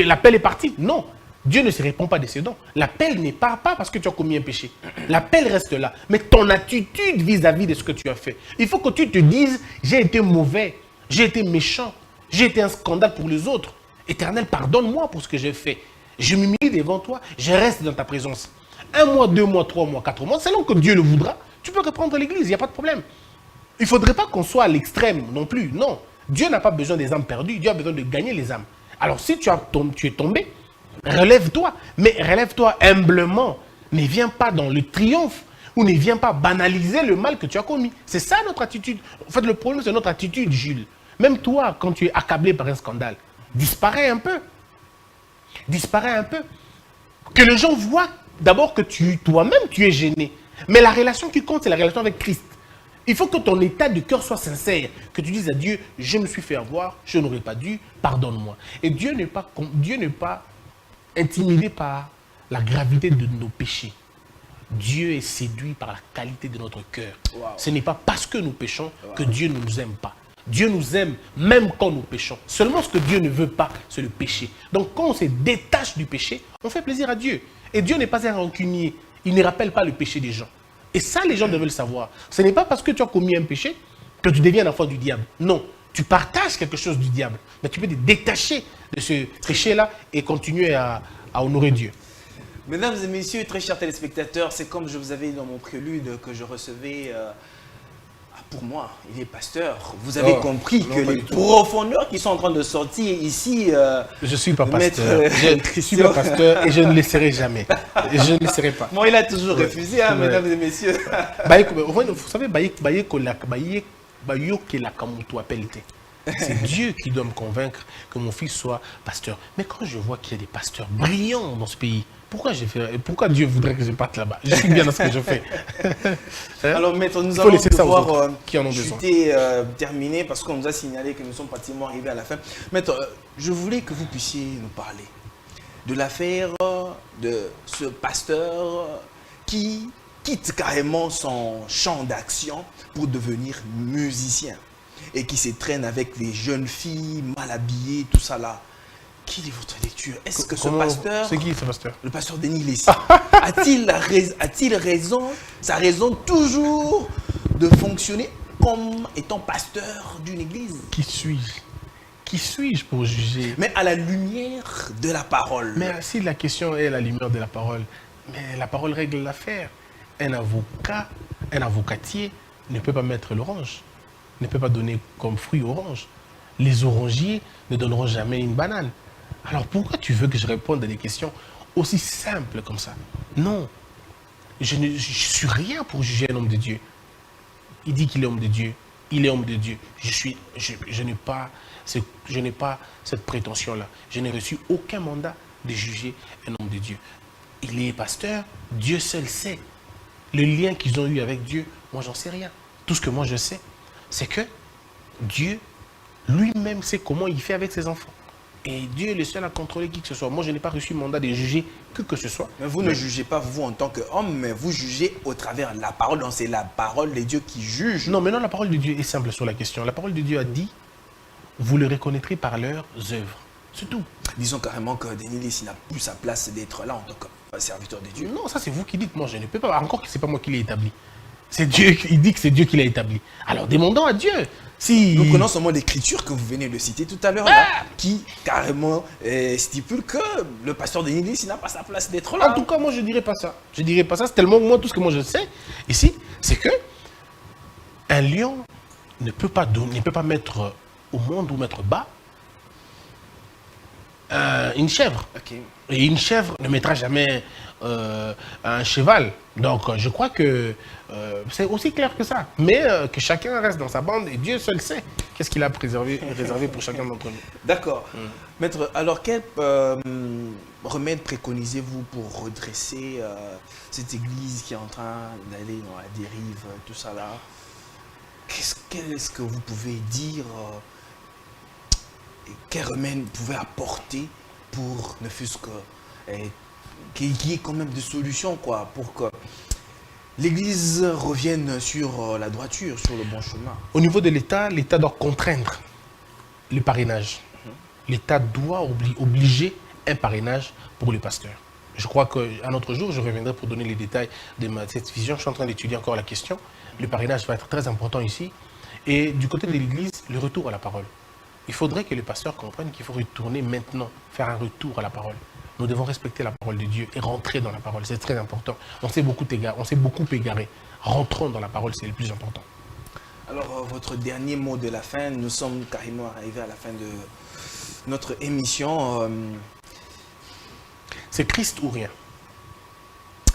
que l'appel est parti. Non. Dieu ne se répond pas de ses dons. L'appel n'est pas parce que tu as commis un péché. L'appel reste là. Mais ton attitude vis-à-vis de ce que tu as fait. Il faut que tu te dises, j'ai été mauvais, j'ai été méchant, j'ai été un scandale pour les autres. Éternel, pardonne-moi pour ce que j'ai fait. Je m'humilie devant toi, je reste dans ta présence. 1 mois, 2 mois, 3 mois, 4 mois, selon que Dieu le voudra, tu peux reprendre l'église, il n'y a pas de problème. Il ne faudrait pas qu'on soit à l'extrême non plus. Non. Dieu n'a pas besoin des âmes perdues, Dieu a besoin de gagner les âmes. Alors si tu es tombé, relève-toi, mais relève-toi humblement. Ne viens pas dans le triomphe ou ne viens pas banaliser le mal que tu as commis. C'est ça notre attitude. En fait, le problème, c'est notre attitude, Jules. Même toi, quand tu es accablé par un scandale, disparais un peu. Disparais un peu. Que les gens voient d'abord que toi-même, tu es gêné. Mais la relation qui compte, c'est la relation avec Christ. Il faut que ton état de cœur soit sincère, que tu dises à Dieu, je me suis fait avoir, je n'aurais pas dû, pardonne-moi. Et Dieu n'est pas intimidé par la gravité de nos péchés. Dieu est séduit par la qualité de notre cœur. Wow. Ce n'est pas parce que nous péchons que Dieu ne nous aime pas. Dieu nous aime même quand nous péchons. Seulement ce que Dieu ne veut pas, c'est le péché. Donc quand on se détache du péché, on fait plaisir à Dieu. Et Dieu n'est pas un rancunier. Il ne rappelle pas le péché des gens. Et ça, les gens doivent le savoir. Ce n'est pas parce que tu as commis un péché que tu deviens un enfant du diable. Non. Tu partages quelque chose du diable. Mais tu peux te détacher de ce péché-là et continuer à honorer Dieu. Mesdames et messieurs, très chers téléspectateurs, c'est comme je vous avais dit dans mon prélude que je recevais... pour moi, il est pasteur. Vous avez compris que les profondeurs qui sont en train de sortir ici... je ne suis pas pasteur. Je ne suis pas pasteur et je ne le serai jamais. Je ne le serai pas. Bon, il a toujours refusé, hein, mesdames et messieurs. Vous savez, c'est Dieu qui doit me convaincre que mon fils soit pasteur. Mais quand je vois qu'il y a des pasteurs brillants dans ce pays, pourquoi Dieu voudrait que je parte là-bas? Je suis bien dans ce que je fais. Alors, maître, nous allons devoir terminer parce qu'on nous a signalé que nous sommes pratiquement arrivés à la fin. Maître, je voulais que vous puissiez nous parler de l'affaire de ce pasteur qui quitte carrément son champ d'action pour devenir musicien et qui se traîne avec les jeunes filles mal habillées, tout ça là. Quelle est votre lecture? Est-ce que ce pasteur... C'est qui ce pasteur? Le pasteur Denis Lessi. A-t-il raison, sa raison toujours de fonctionner comme étant pasteur d'une église? Qui suis-je? Qui suis-je pour juger? Mais à la lumière de la parole. Mais si la question est la lumière de la parole, mais la parole règle l'affaire. Un avocat, un avocatier ne peut pas mettre l'orange, ne peut pas donner comme fruit orange. Les orangiers ne donneront jamais une banane. Alors pourquoi tu veux que je réponde à des questions aussi simples comme ça? Non, je ne suis rien pour juger un homme de Dieu. Il dit qu'il est homme de Dieu, il est homme de Dieu. Je n'ai pas cette prétention-là. Je n'ai reçu aucun mandat de juger un homme de Dieu. Il est pasteur, Dieu seul sait. Le lien qu'ils ont eu avec Dieu, moi j'en sais rien. Tout ce que moi je sais, c'est que Dieu lui-même sait comment il fait avec ses enfants. Et Dieu est le seul à contrôler qui que ce soit. Moi, je n'ai pas reçu mandat de juger que ce soit. Mais vous ne jugez pas vous en tant qu'homme, mais vous jugez au travers de la parole. Donc c'est la parole de Dieu qui juge. Non, mais non, la parole de Dieu est simple sur la question. La parole de Dieu a dit, vous le reconnaîtrez par leurs œuvres. C'est tout. Disons carrément que Denis Lessi n'a plus sa place d'être là en tant que serviteur de Dieu. Non, ça c'est vous qui dites. Moi, je ne peux pas. Encore que ce n'est pas moi qui l'ai établi. C'est Dieu, il dit que c'est Dieu qui l'a établi. Alors demandons à Dieu. Si... Nous connaissons seulement l'écriture que vous venez de citer tout à l'heure, qui carrément stipule que le pasteur Denis Lessi n'a pas sa place d'être là. En tout cas, moi je ne dirais pas ça. Je ne dirais pas ça. C'est tellement moi tout ce que moi je sais ici, c'est que un lion ne peut pas mettre au monde ou mettre bas une chèvre. Okay. Et une chèvre ne mettra jamais un cheval. Donc je crois que c'est aussi clair que ça. Mais que chacun reste dans sa bande et Dieu seul sait qu'est-ce qu'il a réservé pour chacun d'entre nous. D'accord. Maître, alors quel remède préconisez-vous pour redresser cette église qui est en train d'aller dans la dérive, tout ça là? Qu'est-ce que vous pouvez dire quel remède vous pouvez apporter pour ne fût-ce que qu'il y ait quand même des solutions quoi, pour que l'Église revienne sur la droiture, sur le bon chemin? Au niveau de l'État, l'État doit contraindre le parrainage. L'État doit obliger un parrainage pour les pasteurs. Je crois qu'un autre jour, je reviendrai pour donner les détails de cette vision. Je suis en train d'étudier encore la question. Le parrainage va être très important ici. Et du côté de l'Église, le retour à la parole. Il faudrait que les pasteurs comprennent qu'il faut retourner maintenant, faire un retour à la parole. Nous devons respecter la parole de Dieu et rentrer dans la parole. C'est très important. On s'est beaucoup égaré. Rentrons dans la parole, c'est le plus important. Alors, votre dernier mot de la fin, nous sommes carrément arrivés à la fin de notre émission. C'est Christ ou rien.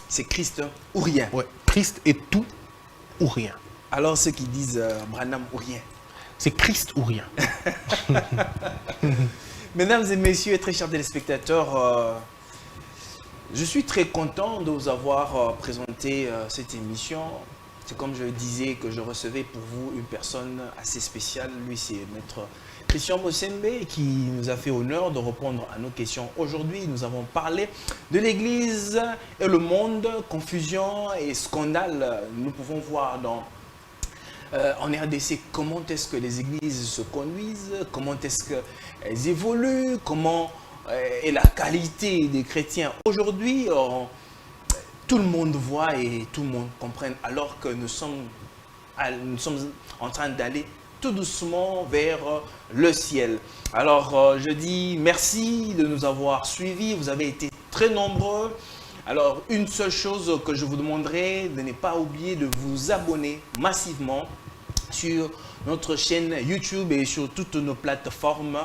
C'est Christ ou rien. Ouais, Christ est tout ou rien. Alors, ceux qui disent Branham ou rien. C'est Christ ou rien. Mesdames et messieurs, très chers téléspectateurs, je suis très content de vous avoir présenté cette émission. C'est comme je le disais que je recevais pour vous une personne assez spéciale. Lui, c'est Maître Christian Mosembe qui nous a fait honneur de répondre à nos questions. Aujourd'hui, nous avons parlé de l'Église et le monde, confusion et scandale. Nous pouvons voir en RDC comment est-ce que les églises se conduisent, comment est-ce qu'elles évoluent, comment est la qualité des chrétiens aujourd'hui. Tout le monde voit et tout le monde comprend, alors que nous sommes en train d'aller tout doucement vers le ciel. Alors, je dis merci de nous avoir suivis. Vous avez été très nombreux. Alors, une seule chose que je vous demanderai, de ne pas oublier de vous abonner massivement sur notre chaîne YouTube et sur toutes nos plateformes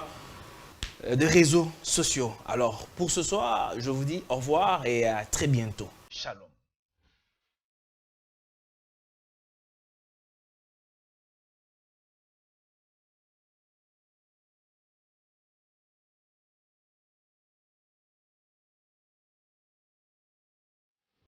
de réseaux sociaux. Alors, pour ce soir, je vous dis au revoir et à très bientôt.